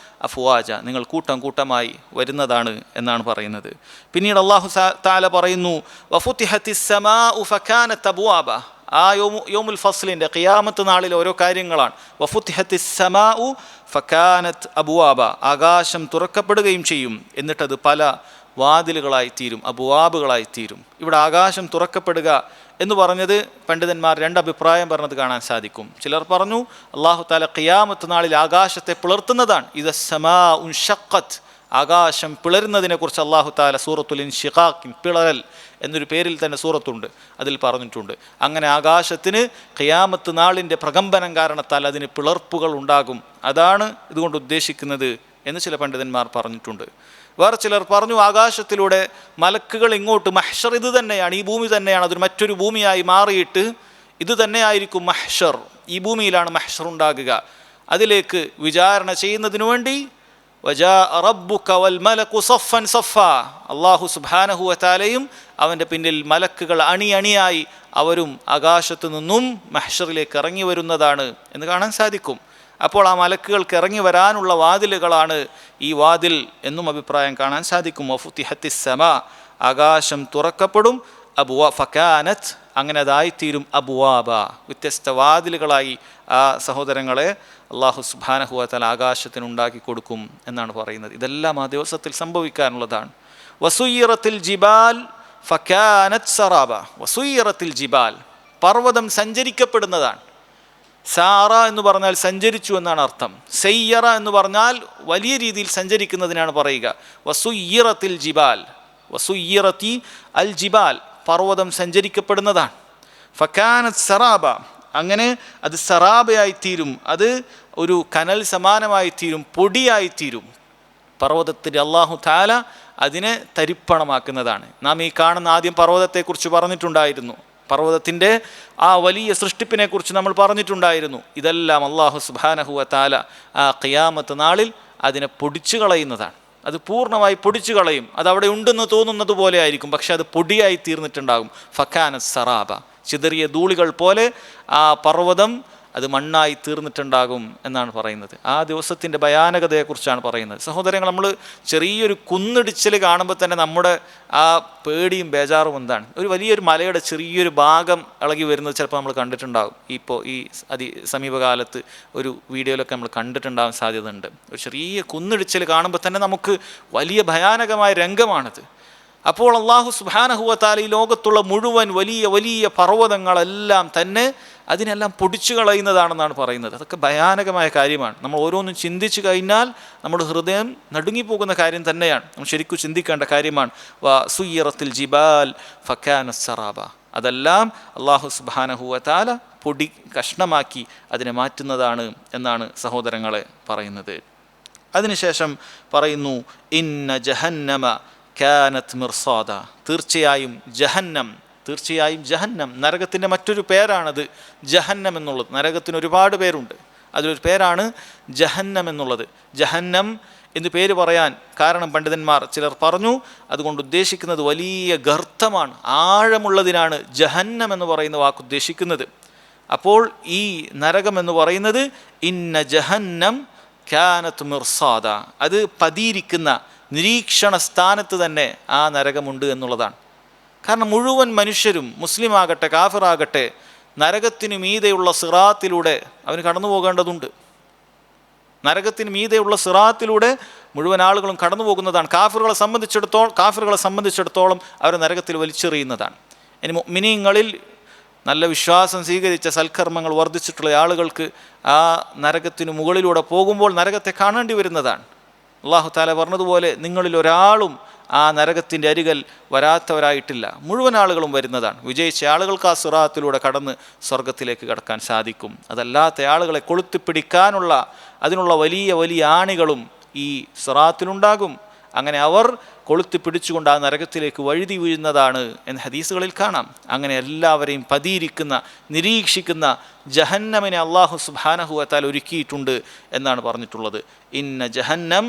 അഫ്വാജ, നിങ്ങൾ കൂട്ടം കൂട്ടമായി വരുന്നതാണ് എന്നാണ് പറയുന്നത്. പിന്നീട് അല്ലാഹു തആല പറയുന്നു, വഫുതിഹത്തിസ് സമാഉ ഫകാനത് അബ്വാബ. ആ യൗമുൽ ഫസ്ലിൻ്റെ ഖിയാമത്ത് നാളിൽ ഓരോ കാര്യങ്ങളാണ്. വഫുതിഹത്തിസ് സമാഉ ഫകാനത് അബ്വാബ, ആകാശം തുറക്കപ്പെടുകയും ചെയ്യും, എന്നിട്ടത് പല വാതിലുകളായിത്തീരും, അബ്വാബുകളായിത്തീരും. ഇവിടെ ആകാശം തുറക്കപ്പെടുക എന്ന് പറഞ്ഞത് പണ്ഡിതന്മാർ 2 അഭിപ്രായം പറഞ്ഞത് കാണാൻ സാധിക്കും. ചിലർ പറഞ്ഞു അല്ലാഹു തആല ഖിയാമത്ത് നാളിൽ ആകാശത്തെ പിളർത്തുന്നതാണ്. ഇദ സമാഉ ഉൻഷഖത്ത്, ആകാശം പിളരുന്നതിനെക്കുറിച്ച് അല്ലാഹു തആല സൂറത്തുൽ ഇൻഷിഖാഖ്, പിളരൽ എന്നൊരു പേരിൽ തന്നെ സൂറത്തുണ്ട്, അതിൽ പറഞ്ഞിട്ടുണ്ട്. അങ്ങനെ ആകാശത്തിന് ഖിയാമത്ത് നാളിൻ്റെ പ്രകമ്പനം കാരണത്താൽ അതിന് പിളർപ്പുകൾ ഉണ്ടാകും, അതാണ് ഇതുകൊണ്ട് ഉദ്ദേശിക്കുന്നത് എന്ന് ചില പണ്ഡിതന്മാർ പറഞ്ഞിട്ടുണ്ട്. വേറെ ചിലർ പറഞ്ഞു ആകാശത്തിലൂടെ മലക്കുകൾ ഇങ്ങോട്ട്, മഹ്ഷർ ഇത് തന്നെയാണ്, ഈ ഭൂമി തന്നെയാണ്, അതൊരു മറ്റൊരു ഭൂമിയായി മാറിയിട്ട് ഇത് തന്നെയായിരിക്കും മഹ്ഷർ, ഈ ഭൂമിയിലാണ് മഹ്ഷർ ഉണ്ടാകുക. അതിലേക്ക് വിചാരണ ചെയ്യുന്നതിനു വേണ്ടി വജാഅ റബ്ബുക വൽ മലകു സഫൻ സഫ, അല്ലാഹു സുബ്ഹാനഹു വ തആലയും അവൻ്റെ പിന്നിൽ മലക്കുകൾ അണിയായി അവരും ആകാശത്തു നിന്നും മഹ്ഷറിലേക്ക് ഇറങ്ങി വരുന്നതാണ് എന്ന് കാണാൻ സാധിക്കും. അപ്പോൾ ആ മലക്കുകൾക്ക് ഇറങ്ങി വരാനുള്ള വാതിലുകളാണ് ഈ വാതിൽ എന്നും അഭിപ്രായം കാണാൻ സാധിക്കും. വഫുതിഹത്തിസ് സമാ, ആകാശം തുറക്കപ്പെടും. ഫകാനത്, അങ്ങനെ അതായിത്തീരും. അബ്വാബ, വ്യത്യസ്ത വാതിലുകളായി ആ സഹോദരങ്ങളെ അല്ലാഹു സുബ്ഹാനഹു വ തആല ആകാശത്തിനുണ്ടാക്കി കൊടുക്കും എന്നാണ് പറയുന്നത്. ഇതെല്ലാം ആ ദിവസത്തിൽ സംഭവിക്കാനുള്ളതാണ്. വസുയ്യിറത്തിൽ ജിബാൽ ഫകാനത് സറാബ, വസുയ്യിറത്തിൽ ജിബാൽ, പർവ്വതം സഞ്ചരിക്കപ്പെടുന്നതാണ്. സാറ എന്ന് പറഞ്ഞാൽ സഞ്ചരിച്ചു എന്നാണ് അർത്ഥം. സയ്യറ എന്ന് പറഞ്ഞാൽ വലിയ രീതിയിൽ സഞ്ചരിക്കുന്നതിനാണ് പറയുക. വസുയ്യിറത്തിൽ ജിബാൽ, വസുയ്യിറത്തി അൽ ജിബാൽ, പർവ്വതം സഞ്ചരിക്കപ്പെടുന്നതാണ്. ഫകാനത് സറാബ, അങ്ങനെ അത് സറാബയായിത്തീരും, അത് ഒരു കനൽ സമാനമായിത്തീരും, പൊടിയായിത്തീരും. പർവ്വതത്തിൻ്റെ അല്ലാഹു തആല അതിനെ തരിപ്പണമാക്കുന്നതാണ്. നാം ഈ കാണുന്ന ആദ്യം പർവ്വതത്തെക്കുറിച്ച് പറഞ്ഞിട്ടുണ്ടായിരുന്നു. പർവ്വതത്തിൻ്റെ ആ വലിയ സൃഷ്ടിപ്പിനെക്കുറിച്ച് നമ്മൾ പറഞ്ഞിട്ടുണ്ടായിരുന്നു. ഇതെല്ലാം അല്ലാഹു സുബ്ഹാനഹു വ തആല ആ ഖിയാമത്ത് നാളിൽ അതിനെ പൊടിച്ചു കളയുന്നതാണ്. അത് പൂർണ്ണമായി പൊടിച്ചു കളയും. അത് അവിടെ ഉണ്ടെന്ന് തോന്നുന്നത് പോലെ ആയിരിക്കും, പക്ഷെ അത് പൊടിയായി തീർന്നിട്ടുണ്ടാകും. ഫകാനത് സറാബ, ചിതറിയ ധൂളികൾ പോലെ ആ പർവ്വതം അത് മണ്ണായി തീർന്നിട്ടുണ്ടാകും എന്നാണ് പറയുന്നത്. ആ ദിവസത്തിൻ്റെ ഭയാനകതയെക്കുറിച്ചാണ് പറയുന്നത്. സഹോദരങ്ങൾ, നമ്മൾ ചെറിയൊരു കുന്നിടിച്ചിൽ കാണുമ്പോൾ തന്നെ നമ്മുടെ ആ പേടിയും ബേജാറും എന്താണ്? ഒരു വലിയൊരു മലയുടെ ചെറിയൊരു ഭാഗം ഇളകി വരുന്നത് ചിലപ്പോൾ നമ്മൾ കണ്ടിട്ടുണ്ടാകും. ഇപ്പോൾ ഈ സമീപകാലത്ത് ഒരു വീഡിയോയിലൊക്കെ നമ്മൾ കണ്ടിട്ടുണ്ടാകാൻ സാധ്യതയുണ്ട്. ഒരു ചെറിയ കുന്നിടിച്ചിൽ കാണുമ്പോൾ തന്നെ നമുക്ക് വലിയ ഭയാനകമായ രംഗമാണത്. അപ്പോൾ അല്ലാഹു സുബ്ഹാനഹു വ തആല ഈ ലോകത്തുള്ള മുഴുവൻ വലിയ വലിയ പർവ്വതങ്ങളെല്ലാം തന്നെ അതിനെല്ലാം പൊടിച്ചു കളയുന്നതാണെന്നാണ് പറയുന്നത്. അതൊക്കെ ഭയാനകമായ കാര്യമാണ്. നമ്മൾ ഓരോന്നും ചിന്തിച്ചു കഴിഞ്ഞാൽ നമ്മുടെ ഹൃദയം നടുങ്ങിപ്പോകുന്ന കാര്യം തന്നെയാണ്. നമ്മൾ ശരിക്കും ചിന്തിക്കേണ്ട കാര്യമാണ്. സുയ്യിറത്തിൽ ജിബാൽ ഫക്കാന സറാബ, അതെല്ലാം അല്ലാഹു സുബ്ഹാനഹു വ തആല പൊടി കഷ്ണമാക്കി അതിനെ മാറ്റുന്നതാണ് എന്നാണ് സഹോദരങ്ങളെ പറയുന്നത്. അതിനുശേഷം പറയുന്നു ഇന്ന ജഹന്നമ കാനത് മിർസാദ, തീർച്ചയായും ജഹന്നം നരകത്തിൻ്റെ മറ്റൊരു പേരാണത് ജഹന്നം എന്നുള്ളത്. നരകത്തിന് ഒരുപാട് പേരുണ്ട്, അതിലൊരു പേരാണ് ജഹന്നം എന്നുള്ളത്. ജഹന്നം എന്ന് പേര് പറയാൻ കാരണം പണ്ഡിതന്മാർ ചിലർ പറഞ്ഞു അതുകൊണ്ട് ഉദ്ദേശിക്കുന്നത് വലിയ ഗർത്തമാണ്, ആഴമുള്ളതിനാണ് ജഹന്നം എന്ന് പറയുന്ന വാക്ക് ഉദ്ദേശിക്കുന്നത്. അപ്പോൾ ഈ നരകം എന്ന് പറയുന്നത് ഇന്ന ജഹന്നം കാനത് മിർസാദ, അത് പതിയിരിക്കുന്ന നിരീക്ഷണ സ്ഥാനത്ത് തന്നെ ആ നരകമുണ്ട് എന്നുള്ളതാണ്. കാരണം മുഴുവൻ മനുഷ്യരും, മുസ്ലിം ആകട്ടെ കാഫിറാകട്ടെ, നരകത്തിനു മീതെയുള്ള സിറാത്തിലൂടെ അവന് കടന്നു പോകേണ്ടതുണ്ട്. നരകത്തിന് മീതെയുള്ള സിറാത്തിലൂടെ മുഴുവൻ ആളുകളും കടന്നു പോകുന്നതാണ്. കാഫിറുകളെ സംബന്ധിച്ചിടത്തോളം അവർ നരകത്തിൽ വലിച്ചെറിയുന്നതാണ്. ഇനി മുഅ്മിനീങ്ങളിൽ നല്ല വിശ്വാസം സ്വീകരിച്ച സൽക്കർമ്മങ്ങൾ വർദ്ധിച്ചിട്ടുള്ള ആളുകൾക്ക് ആ നരകത്തിനു മുകളിലൂടെ പോകുമ്പോൾ നരകത്തെ കാണേണ്ടി വരുന്നതാണ്. അല്ലാഹു തആല പറഞ്ഞതുപോലെ നിങ്ങളിൽ ഒരാളും ആ നരകത്തിൻ്റെ അരികൽ വരാത്തവരായിട്ടില്ല, മുഴുവൻ ആളുകളും വരുന്നതാണ്. വിജയിച്ച ആളുകൾക്ക് ആ സിറാത്തിലൂടെ കടന്ന് സ്വർഗത്തിലേക്ക് കടക്കാൻ സാധിക്കും. അതല്ലാത്ത ആളുകളെ കൊളുത്തിപ്പിടിക്കാനുള്ള അതിനുള്ള വലിയ വലിയ ആണികളും ഈ സിറാത്തിലുണ്ടാകും. അങ്ങനെ അവർ കൊളുത്തി പിടിച്ചുകൊണ്ട് ആ നരകത്തിലേക്ക് വഴുതി വീഴുന്നതാണ് എന്ന് ഹദീസുകളിൽ കാണാം. അങ്ങനെ എല്ലാവരെയും പതിയിരിക്കുന്ന നിരീക്ഷിക്കുന്ന ജഹന്നമിനെ അല്ലാഹു സുബ്ഹാനഹു വ തആല ഒരുക്കിയിട്ടുണ്ട് എന്നാണ് പറഞ്ഞിട്ടുള്ളത്. ഇന്ന ജഹന്നം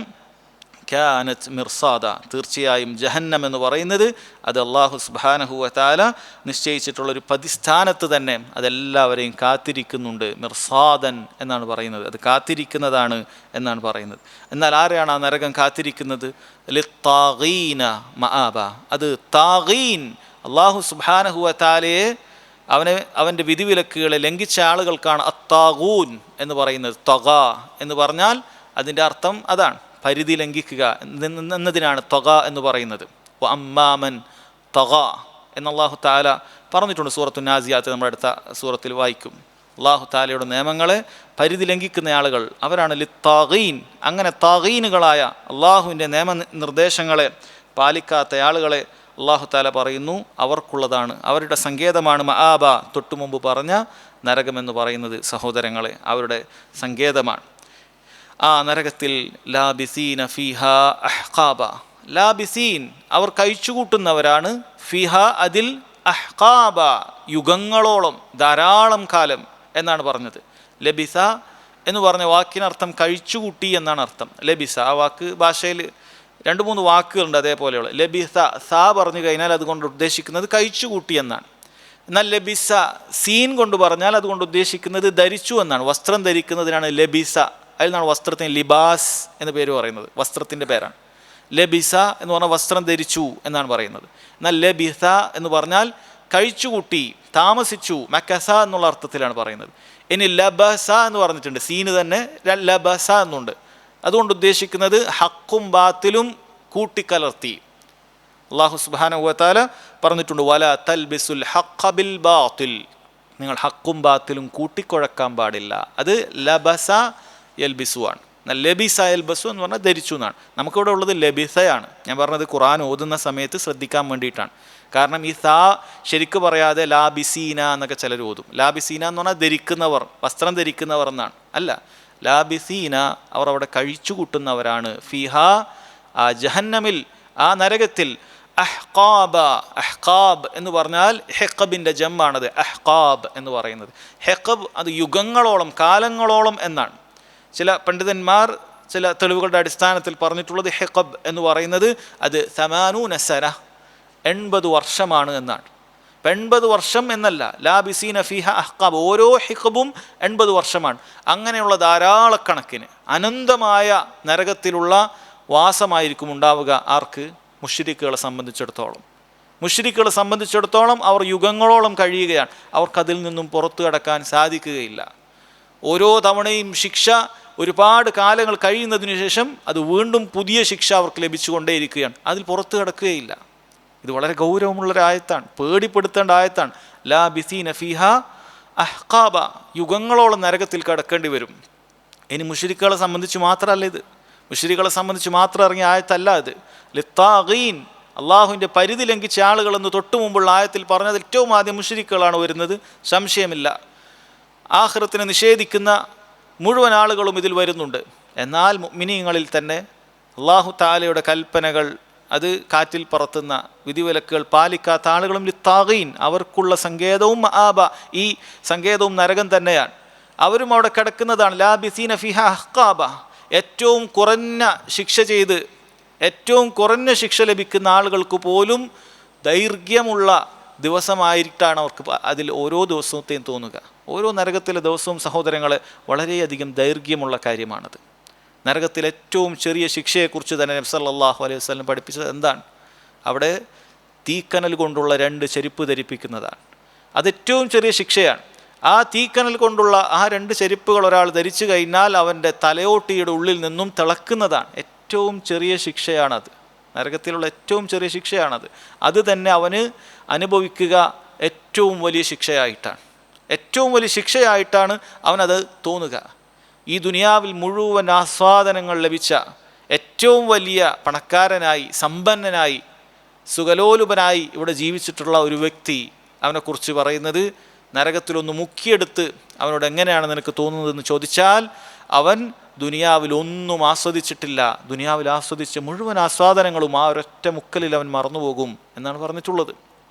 കാനത് മിർസാദ, തീർച്ചയായും ജഹന്നം എന്ന് പറയുന്നത് അത് അല്ലാഹു സുബ്ഹാനഹു വ തആല നിശ്ചയിച്ചിട്ടുള്ളൊരു പതിസ്ഥാനത്ത് തന്നെ അതെല്ലാവരെയും കാത്തിരിക്കുന്നുണ്ട്. മിർസാദൻ എന്നാണ് പറയുന്നത്, അത് കാത്തിരിക്കുന്നതാണ് എന്നാണ് പറയുന്നത്. എന്നാൽ ആരെയാണ് ആ നരകം കാത്തിരിക്കുന്നത്? ലിത്താഗീന മആബ, അത് താഗീൻ, അല്ലാഹു സുബ്ഹാനഹു വ തആലയെ അവൻ്റെ വിധിവിലക്കുകളെ ലംഘിച്ച ആളുകൾക്കാണ് അത്താഗൂൻ എന്ന് പറയുന്നത്. തഗ എന്ന് പറഞ്ഞാൽ അതിൻ്റെ അർത്ഥം അതാണ്, പരിധി ലംഘിക്കുക എന്നതിനാണ് തഗ എന്ന് പറയുന്നത്. അമ്മാമൻ തഗ എന്ന് അല്ലാഹു തആല പറഞ്ഞിട്ടുണ്ട്. സൂറത്തു നാസിയാത്ത് നമ്മുടെ അടുത്ത സൂറത്തിൽ വായിക്കും. അല്ലാഹു തആലയുടെ നിയമങ്ങളെ പരിധി ലംഘിക്കുന്ന ആളുകൾ അവരാണ് ലിത്താഗീൻ. അങ്ങനെ താഗീനുകളായ അള്ളാഹുവിൻ്റെ നിയമനിർദ്ദേശങ്ങളെ പാലിക്കാത്ത ആളുകളെ അല്ലാഹു തആല പറയുന്നു അവർക്കുള്ളതാണ്, അവരുടെ സങ്കേതമാണ് മആബ, തൊട്ടു മുമ്പ് പറഞ്ഞ നരകമെന്ന് പറയുന്നത് സഹോദരങ്ങളെ അവരുടെ സങ്കേതമാണ്. ആ നരകത്തിൽ ലാബിസീന ഫീഹ അഹ്ഖാബ, ലാബിസീൻ അവർ കഴിച്ചുകൂട്ടുന്നവരാണ്, ഫിഹ അതിൽ, അഹ്ഖാബ യുഗങ്ങളോളം, ധാരാളം കാലം എന്നാണ് പറഞ്ഞത്. ലബിസ എന്ന് പറഞ്ഞ വാക്കിനർത്ഥം കഴിച്ചുകൂട്ടി എന്നാണ് അർത്ഥം. ലബിസ ആ വാക്ക് ഭാഷയിൽ 2-3 വാക്കുകളുണ്ട് അതേപോലെയുള്ള. ലബിസ സാ പറഞ്ഞു കഴിഞ്ഞാൽ അതുകൊണ്ട് ഉദ്ദേശിക്കുന്നത് കഴിച്ചുകൂട്ടി എന്നാണ്. എന്നാൽ ലബിസ സീൻ കൊണ്ട് പറഞ്ഞാൽ അതുകൊണ്ട് ഉദ്ദേശിക്കുന്നത് ധരിച്ചു എന്നാണ്. വസ്ത്രം ധരിക്കുന്നതിനാണ് ലബിസ, അതിൽ നിന്നാണ് വസ്ത്രത്തിന് ലിബാസ് എന്ന് പേര് പറയുന്നത്, വസ്ത്രത്തിൻ്റെ പേരാണ്. ലബിസ എന്ന് പറഞ്ഞാൽ വസ്ത്രം ധരിച്ചു എന്നാണ് പറയുന്നത്. എന്നാൽ ലബിസ എന്ന് പറഞ്ഞാൽ കഴിച്ചുകൂട്ടി, താമസിച്ചു, മക്കസ എന്നുള്ള അർത്ഥത്തിലാണ് പറയുന്നത്. ഇനി ലബസ എന്ന് പറഞ്ഞിട്ടുണ്ട്, സീന് തന്നെ ലബസ എന്നുണ്ട്. അതുകൊണ്ട് ഉദ്ദേശിക്കുന്നത് ഹക്കും ബാത്തിലും കൂട്ടിക്കലർത്തി. അല്ലാഹു സുബ്ഹാനഹു വ തആല പറഞ്ഞിട്ടുണ്ട് വലാ തൽബിസുൽ ഹഖ ബിൽ ബാത്തിൽ, നിങ്ങൾ ഹക്കും ബാത്തിലും കൂട്ടിക്കുഴക്കാൻ പാടില്ല. അത് ലബസ യൽബിസു ആണ്. ലബിസ യൽബസു എന്ന് പറഞ്ഞാൽ ധരിച്ചു എന്നാണ്. നമുക്കിവിടെ ഉള്ളത് ലബിസയാണ്. ഞാൻ പറഞ്ഞത് ഖുർആൻ ഓതുന്ന സമയത്ത് ശ്രദ്ധിക്കാൻ വേണ്ടിയിട്ടാണ്. കാരണം ഈ സാ ശരിക്ക് പറയാതെ ലാബിസീന എന്നൊക്കെ ചിലർ ഓതും. ലാബിസീന എന്ന് പറഞ്ഞാൽ ധരിക്കുന്നവർ, വസ്ത്രം ധരിക്കുന്നവർ എന്നാണ്. അല്ല, ലാബിസീന അവർ അവിടെ കഴിച്ചു കൂട്ടുന്നവരാണ്. ഫിഹ ആ ജഹന്നമിൽ, ആ നരകത്തിൽ, അഹ്ഖാബ, അഹ്ഖാബ് എന്ന് പറഞ്ഞാൽ ഹെഖബിൻ്റെ ജമ്മാണത് അഹ്ഖാബ് എന്ന് പറയുന്നത്. ഹെഖബ് അത് യുഗങ്ങളോളം, കാലങ്ങളോളം എന്നാണ്. ചില പണ്ഡിതന്മാർ ചില തെളിവുകളുടെ അടിസ്ഥാനത്തിൽ പറഞ്ഞിട്ടുള്ളത് ഹെഖബ് എന്ന് പറയുന്നത് അത് 80 സന, 80 വർഷമാണ് എന്നാണ്. 80 വർഷം എന്നല്ല, ലാബിസീന ഫീഹ അഹ്ഖാബ്, ഓരോ ഹിഖബും 80 വർഷമാണ്. അങ്ങനെയുള്ള ധാരാളക്കണക്കിന് അനന്തമായ നരകത്തിലുള്ള വാസമായിരിക്കും ഉണ്ടാവുക. ആർക്ക്? മുശ്രിക്കുകളെ സംബന്ധിച്ചിടത്തോളം. മുശ്രിക്കുകളെ സംബന്ധിച്ചിടത്തോളം അവർ യുഗങ്ങളോളം കഴിയുകയാണ്, അവർക്കതിൽ നിന്നും പുറത്തു കടക്കാൻ സാധിക്കുകയില്ല. ഓരോ തവണയും ശിക്ഷ ഒരുപാട് കാലങ്ങൾ കഴിയുന്നതിന് ശേഷം അത് വീണ്ടും പുതിയ ശിക്ഷ അവർക്ക് ലഭിച്ചുകൊണ്ടേയിരിക്കുകയാണ്, അതിൽ പുറത്തു കടക്കുകയില്ല. ഇത് വളരെ ഗൗരവമുള്ളൊരായത്താണ്, പേടിപ്പെടുത്തേണ്ട ആയത്താണ്. ലാബിസീന ഫീഹ അഹ്ഖാബ, യുഗങ്ങളോളം നരകത്തിൽ കടക്കേണ്ടി വരും. ഇനി മുശ്രിക്കുകളെ സംബന്ധിച്ച് മാത്രമല്ല ഇത്, മുശ്രിക്കുകളെ സംബന്ധിച്ച് മാത്രം ഇറങ്ങിയ ആയത്തല്ല ഇത്. ലിത്താഗീൻ, അള്ളാഹുവിൻ്റെ പരിധി ലംഘിച്ച ആളുകളെന്ന് തൊട്ടു മുമ്പുള്ള ആയത്തിൽ പറഞ്ഞത് ഏറ്റവും ആദ്യം മുശ്രിക്കുകളാണ് വരുന്നത്, സംശയമില്ല. ആഖിറത്തിനെ നിഷേധിക്കുന്ന മുഴുവൻ ആളുകളും ഇതിൽ വരുന്നുണ്ട്. എന്നാൽ മുഅ്മിനീങ്ങളിൽ തന്നെ അള്ളാഹു തആലയുടെ കൽപ്പനകൾ അത് കാറ്റിൽ പറത്തുന്ന വിധിവിലക്കുകൾ പാലിക്കാത്ത ആളുകളും ലിത്താഗീൻ, അവർക്കുള്ള സങ്കേതവും മആബ, ഈ സങ്കേതവും നരകം തന്നെയാണ്. അവരും അവിടെ കിടക്കുന്നതാണ്. ലാബിസീന ഫിഹാ അഹ്ഖാബ, ഏറ്റവും കുറഞ്ഞ ശിക്ഷ ലഭിക്കുന്ന ആളുകൾക്ക് പോലും ദൈർഘ്യമുള്ള ദിവസമായിട്ടാണ് അവർക്ക് അതിൽ ഓരോ ദിവസത്തെയും തോന്നുക. ഓരോ നരകത്തിലെ ദിവസവും സഹോദരങ്ങളെ വളരെയധികം ദൈർഘ്യമുള്ള കാര്യമാണത്. നരകത്തിലെ ഏറ്റവും ചെറിയ ശിക്ഷയെക്കുറിച്ച് തന്നെ നബി സല്ലല്ലാഹു അലൈഹി വസല്ലം പഠിപ്പിച്ചത് എന്താണ്? അവിടെ തീക്കനൽ കൊണ്ടുള്ള 2 ചെരുപ്പ് ധരിപ്പിക്കുന്നതാണ്. അതേറ്റവും ചെറിയ ശിക്ഷയാണ്. ആ തീക്കനൽ കൊണ്ടുള്ള ആ 2 ചെരുപ്പുകൾ ഒരാൾ ധരിച്ചു കഴിഞ്ഞാൽ അവൻ്റെ തലയോട്ടിയുടെ ഉള്ളിൽ നിന്നും തിളക്കുന്നതാണ്. ഏറ്റവും ചെറിയ ശിക്ഷയാണത്. നരകത്തിലുള്ള ഏറ്റവും ചെറിയ ശിക്ഷയാണത്. അത് തന്നെ അവന് അനുഭവിക്കുക ഏറ്റവും വലിയ ശിക്ഷയായിട്ടാണ് അവനത് തോന്നുക. ഈ ദുനിയാവിൽ മുഴുവൻ ആസ്വാദനങ്ങൾ ലഭിച്ച ഏറ്റവും വലിയ പണക്കാരനായി, സമ്പന്നനായി, സുഖലോലുപനായി ഇവിടെ ജീവിച്ചിട്ടുള്ള ഒരു വ്യക്തി, അവനെക്കുറിച്ച് പറയുന്നത് നരകത്തിലൊന്ന് മുക്കിയെടുത്ത് അവനോട് എങ്ങനെയാണ് നിനക്ക് തോന്നുന്നതെന്ന് ചോദിച്ചാൽ അവൻ ദുനിയാവിൽ ഒന്നും ആസ്വദിച്ചിട്ടില്ല. ദുനിയാവിൽ ആസ്വദിച്ച മുഴുവൻ ആസ്വാദനങ്ങളും ആ ഒരൊറ്റ മുക്കലിൽ അവൻ മറന്നുപോകും എന്നാണ് പറഞ്ഞിട്ടുള്ളത്.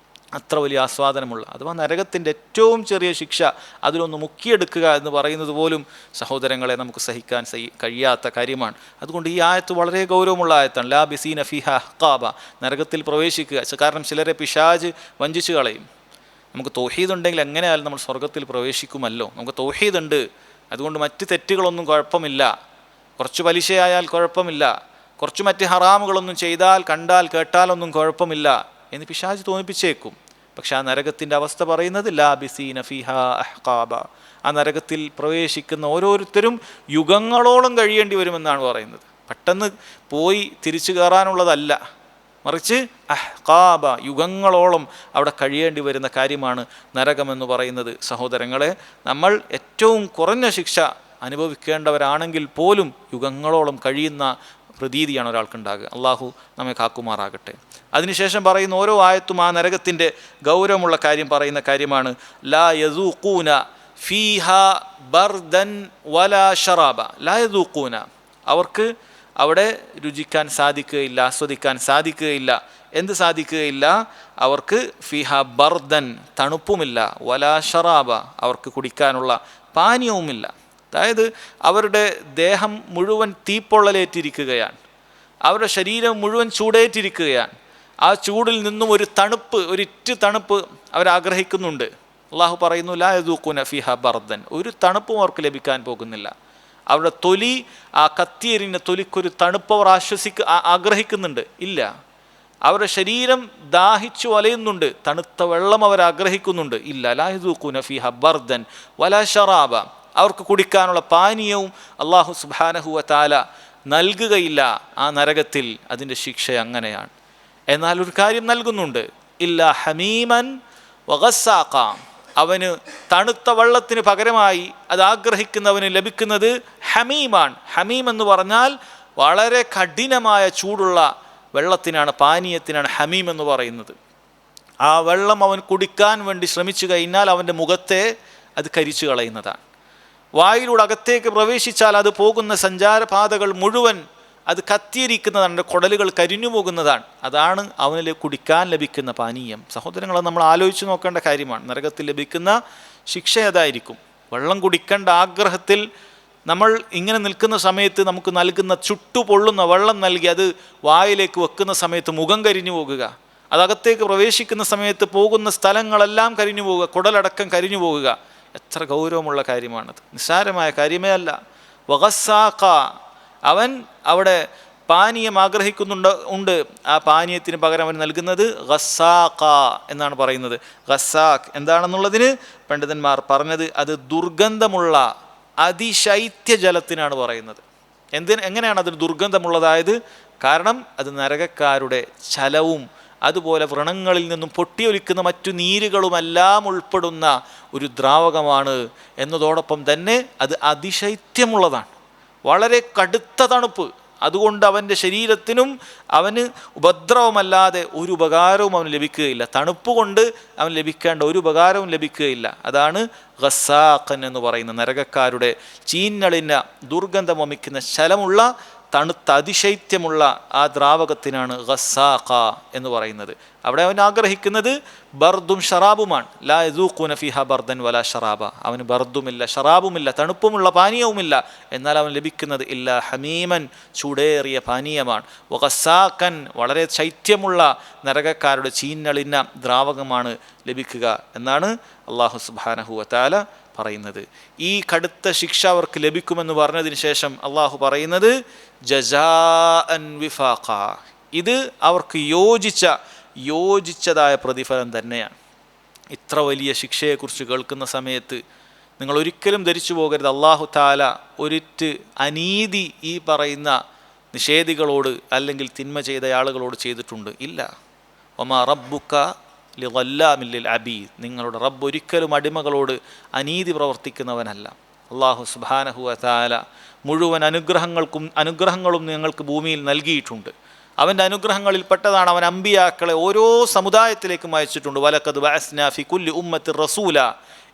അത്ര വലിയ ആസ്വാദനമുള്ള, അഥവാ നരകത്തിൻ്റെ ഏറ്റവും ചെറിയ ശിക്ഷ അതിലൊന്ന് മുക്കിയെടുക്കുക എന്ന് പറയുന്നത് പോലും സഹോദരങ്ങളെ നമുക്ക് സഹിക്കാൻ കഴിയാത്ത കാര്യമാണ്. അതുകൊണ്ട് ഈ ആയത്ത് വളരെ ഗൗരവമുള്ള ആയത്താണ്. ലാബിസീന ഫിഹാ അഹ്ഖാബ, നരകത്തിൽ പ്രവേശിക്കുക. കാരണം ചിലരെ പിശാച് വഞ്ചിച്ചു കളയും. നമുക്ക് തൗഹീദ് ഉണ്ടെങ്കിൽ എങ്ങനെയായാലും നമ്മൾ സ്വർഗത്തിൽ പ്രവേശിക്കുമല്ലോ. നമുക്ക് തൗഹീദ് ഉണ്ട്, അതുകൊണ്ട് മറ്റ് തെറ്റുകളൊന്നും കുഴപ്പമില്ല, കുറച്ച് പലിശയായാൽ കുഴപ്പമില്ല, കുറച്ച് മറ്റ് ഹറാമുകളൊന്നും ചെയ്താൽ, കണ്ടാൽ, കേട്ടാലൊന്നും കുഴപ്പമില്ല എന്ന് പിശാച് തോന്നിപ്പിച്ചേക്കും. പക്ഷെ ആ നരകത്തിൻ്റെ അവസ്ഥ പറയുന്നത് ലാബിസീന ഫിഹാ അഹ്ഖാബ, ആ നരകത്തിൽ പ്രവേശിക്കുന്ന ഓരോരുത്തരും യുഗങ്ങളോളം കഴിയേണ്ടി വരുമെന്നാണ് പറയുന്നത്. പെട്ടെന്ന് പോയി തിരിച്ചു കയറാനുള്ളതല്ല, മറിച്ച് അഹ്ഖാബ, യുഗങ്ങളോളം അവിടെ കഴിയേണ്ടി വരുന്ന കാര്യമാണ് നരകമെന്ന് പറയുന്നത്. സഹോദരങ്ങളെ, നമ്മൾ ഏറ്റവും കുറഞ്ഞ ശിക്ഷ അനുഭവിക്കേണ്ടവരാണെങ്കിൽ പോലും യുഗങ്ങളോളം കഴിയുന്ന പ്രതീതിയാണ് ഒരാൾക്കുണ്ടാകുക. അള്ളാഹു നമ്മെ കാക്കുമാറാകട്ടെ. അതിനുശേഷം പറയുന്ന ഓരോ ആയത്തും ആ നരകത്തിൻ്റെ ഗൗരവമുള്ള കാര്യം പറയുന്ന കാര്യമാണ്. ലാ യദൂഖൂന ഫീഹാ ബർദൻ വലാ ശറാബ. ലാ യദൂഖൂന, അവർക്ക് അവിടെ രുചിക്കാൻ സാധിക്കുകയില്ല, ആസ്വദിക്കാൻ സാധിക്കുകയില്ല. എന്ത് സാധിക്കുകയില്ല? അവർക്ക് ഫിഹാ ബർദൻ, തണുപ്പുമില്ല, വലാ ശറാബ, അവർക്ക് കുടിക്കാനുള്ള പാനീയവുമില്ല. അതായത് അവരുടെ ദേഹം മുഴുവൻ തീപ്പൊള്ളലേറ്റിരിക്കുകയാണ്, അവരുടെ ശരീരം മുഴുവൻ ചൂടേറ്റിരിക്കുകയാണ്. ആ ചൂടിൽ നിന്നും ഒരു തണുപ്പ്, ഒരിറ്റ് തണുപ്പ് അവരാഗ്രഹിക്കുന്നുണ്ട്. അള്ളാഹു പറയുന്നു ലാ യദൂഖൂന ഫിഹാ ബർദൻ, ഒരു തണുപ്പും അവർക്ക് ലഭിക്കാൻ പോകുന്നില്ല. അവരുടെ തൊലി, ആ കത്തിയെരിഞ്ഞ തൊലിക്കൊരു തണുപ്പ് അവർ ആഗ്രഹിക്കുന്നുണ്ട്, ഇല്ല. അവരുടെ ശരീരം ദാഹിച്ചു വലയുന്നുണ്ട്, തണുത്ത വെള്ളം അവർ ആഗ്രഹിക്കുന്നുണ്ട്, ഇല്ല. ലാ യദൂഖൂന ഫിഹാ ബർദൻ വലാ ശറാബ, അവർക്ക് കുടിക്കാനുള്ള പാനീയവും അള്ളാഹു സുബ്ഹാനഹു വ തആല നൽകുകയില്ല ആ നരകത്തിൽ. അതിൻ്റെ ശിക്ഷ അങ്ങനെയാണ്. എന്നാൽ ഒരു കാര്യം നൽകുന്നുണ്ട്, ഇല്ലാ ഹമീമൻ വഗസ്സാഖ, അവന് തണുത്ത വെള്ളത്തിന് പകരമായി അത് ആഗ്രഹിക്കുന്നവന് ലഭിക്കുന്നത് ഹമീമാണ്. ഹമീം എന്ന് പറഞ്ഞാൽ വളരെ കഠിനമായ ചൂടുള്ള വെള്ളത്തിനാണ്, പാനീയത്തിനാണ് ഹമീം എന്ന് പറയുന്നത്. ആ വെള്ളം അവൻ കുടിക്കാൻ വേണ്ടി ശ്രമിച്ചു കഴിഞ്ഞാൽ അവൻ്റെ മുഖത്തെ അത് കരിച്ചു കളയുന്നതാണ്. വായിലൂടെ അകത്തേക്ക് പ്രവേശിച്ചാൽ അത് പോകുന്ന സഞ്ചാരപാതകൾ മുഴുവൻ അത് കത്തിയിരിക്കുന്നതാണ്, കുടലുകൾ കരിഞ്ഞു പോകുന്നതാണ്. അതാണ് അവനിൽ കുടിക്കാൻ ലഭിക്കുന്ന പാനീയം. സഹോദരങ്ങളെ, നമ്മൾ ആലോചിച്ച് നോക്കേണ്ട കാര്യമാണ്. നരകത്തിൽ ലഭിക്കുന്ന ശിക്ഷ അതായിരിക്കും. വെള്ളം കുടിക്കേണ്ട ആഗ്രഹത്തിൽ നമ്മൾ ഇങ്ങനെ നിൽക്കുന്ന സമയത്ത് നമുക്ക് നൽകുന്ന ചുട്ടുപൊള്ളുന്ന വെള്ളം നൽകി അത് വായിലേക്ക് വെക്കുന്ന സമയത്ത് മുഖം കരിഞ്ഞു പോകുക, അതകത്തേക്ക് പ്രവേശിക്കുന്ന സമയത്ത് പോകുന്ന സ്ഥലങ്ങളെല്ലാം കരിഞ്ഞു പോവുക, കുടലടക്കം കരിഞ്ഞു പോകുക. എത്ര ഗൗരവമുള്ള കാര്യമാണത്, നിസ്സാരമായ കാര്യമേ അല്ല. വഗസ്സാഖ, അവൻ അവിടെ പാനീയം ആഗ്രഹിക്കുന്നുണ്ട്, ആ പാനീയത്തിന് പകരം അവൻ നൽകുന്നത് ഗസ്സാഖ എന്നാണ് പറയുന്നത്. ഗസ്സാഖ് എന്താണെന്നുള്ളതിന് പണ്ഡിതന്മാർ പറഞ്ഞത് അത് ദുർഗന്ധമുള്ള അതിശൈത്യ ജലത്തിനാണ് പറയുന്നത്. എങ്ങനെയാണ് അതിന് ദുർഗന്ധമുള്ളതായത്? കാരണം അത് നരകക്കാരുടെ ചലവും അതുപോലെ വ്രണങ്ങളിൽ നിന്നും പൊട്ടിയൊലിക്കുന്ന മറ്റു നീരുകളുമെല്ലാം ഉൾപ്പെടുന്ന ഒരു ദ്രാവകമാണ് എന്നതോടൊപ്പം തന്നെ അത് അതിശൈത്യമുള്ളതാണ്, വളരെ കടുത്ത തണുപ്പ്. അതുകൊണ്ട് അവൻ്റെ ശരീരത്തിനും അവന് ഉപദ്രവമല്ലാതെ ഒരു ഉപകാരവും അവന് ലഭിക്കുകയില്ല. തണുപ്പ് കൊണ്ട് അവൻ ലഭിക്കേണ്ട ഒരു ഉപകാരവും ലഭിക്കുകയില്ല. അതാണ് ഗസ്സാഖൻ എന്ന് പറയുന്ന നരകക്കാരുടെ ചീഞ്ഞളിഞ്ഞ ദുർഗന്ധം വമിക്കുന്ന ശലമുള്ള തണുത്ത അതിശൈത്യമുള്ള ആ ദ്രാവകത്തിനാണ് ഗസ്സാഖ എന്ന് പറയുന്നത്. അവിടെ അവൻ ആഗ്രഹിക്കുന്നത് ബർദും ഷറാബുമാണ്. ലാ യദൂഖൂന ഫീഹാ ബർദൻ വലാ ഷറാബ. അവന് ബർദുമില്ല, ഷറാബുമില്ല, തണുപ്പുമുള്ള പാനീയവുമില്ല. എന്നാൽ അവൻ ലഭിക്കുന്നത് ഇല്ല ഹമീമൻ, ചൂടേറിയ പാനീയമാണ്. വഗസ്സാഖൻ, വളരെ ശൈത്യമുള്ള നരകക്കാരുടെ ചീഞ്ഞളിഞ്ഞ ദ്രാവകമാണ് ലഭിക്കുക എന്നാണ് അല്ലാഹു സുബ്ഹാനഹു വതആല പറയുന്നത്. ഈ കടുത്ത ശിക്ഷ അവർക്ക് ലഭിക്കുമെന്ന് പറഞ്ഞതിന് ശേഷം അള്ളാഹു പറയുന്നത് ജസാഅൻ വിഫാഖ, ഇത് അവർക്ക് യോജിച്ചതായ പ്രതിഫലം തന്നെയാണ്. ഇത്ര വലിയ ശിക്ഷയെക്കുറിച്ച് കേൾക്കുന്ന സമയത്ത് നിങ്ങൾ ഒരിക്കലും ധരിച്ചു പോകരുത് അള്ളാഹു തആല ഒരിറ്റ് അനീതി ഈ പറയുന്ന നിഷേധികളോട് അല്ലെങ്കിൽ തിന്മ ചെയ്ത ആളുകളോട് ചെയ്തിട്ടുണ്ട്. ഇല്ല. വമാ റബ്ബുക ലിളല്ലാമിൽ ലിൽ അബീദ്, നിങ്ങളുടെ റബ്ബ് ഒരിക്കലും അടിമകളോട് അനീതി പ്രവർത്തിക്കുന്നവനല്ല. അല്ലാഹു സുബ്ഹാനഹു വതആല മുഴുവൻ അനുഗ്രഹങ്ങളും നിങ്ങൾക്ക് ഭൂമിയിൽ നൽകിയിട്ടുണ്ട്. അവൻ്റെ അനുഗ്രഹങ്ങളിൽപ്പെട്ടതാണ് അവൻ അമ്പിയാക്കളെ ഓരോ സമുദായത്തിലേക്കും അയച്ചിട്ടുണ്ട്. വലഖദ് ബഅസ്നാ ഫി കുല്ലി ഉമ്മത്തിൻ റസൂല,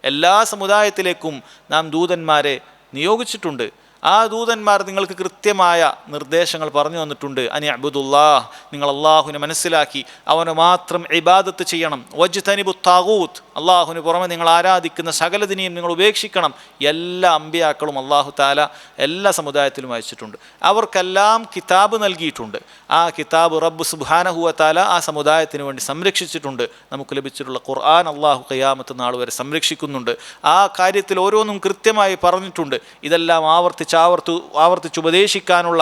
എല്ലാ സമുദായത്തിലേക്കും നാം ദൂതന്മാരെ നിയോഗിച്ചിട്ടുണ്ട്. ആ ദൂതന്മാർ നിങ്ങൾക്ക് കൃത്യമായ നിർദ്ദേശങ്ങൾ പറഞ്ഞു തന്നിട്ടുണ്ട്. അനി അബ്ദുല്ലാഹ്, നിങ്ങൾ അള്ളാഹുവിനെ മനസ്സിലാക്കി അവനെ മാത്രം ഇബാദത്ത് ചെയ്യണം. വജ്തനിബു താഗൂത്ത്, അള്ളാഹുവിന് പുറമെ നിങ്ങൾ ആരാധിക്കുന്ന സകലതിനെയും നിങ്ങൾ ഉപേക്ഷിക്കണം. എല്ലാ അമ്പിയാക്കളും അള്ളാഹു താല എല്ലാ സമുദായത്തിലും അയച്ചിട്ടുണ്ട്. അവർക്കെല്ലാം കിതാബ് നൽകിയിട്ടുണ്ട്. ആ കിതാബ് റബ്ബ് സുബ്ഹാനഹു വതആല ആ സമുദായത്തിന് വേണ്ടി സംരക്ഷിച്ചിട്ടുണ്ട്. നമുക്ക് ലഭിച്ചിട്ടുള്ള ഖുർആൻ അള്ളാഹു ഖിയാമത്ത് നാൾ വരെ സംരക്ഷിക്കുന്നുണ്ട്. ആ കാര്യത്തിൽ ഓരോന്നും കൃത്യമായി പറഞ്ഞിട്ടുണ്ട്. ഇതെല്ലാം ആവർത്തിച്ച് ഉപദേശിക്കാനുള്ള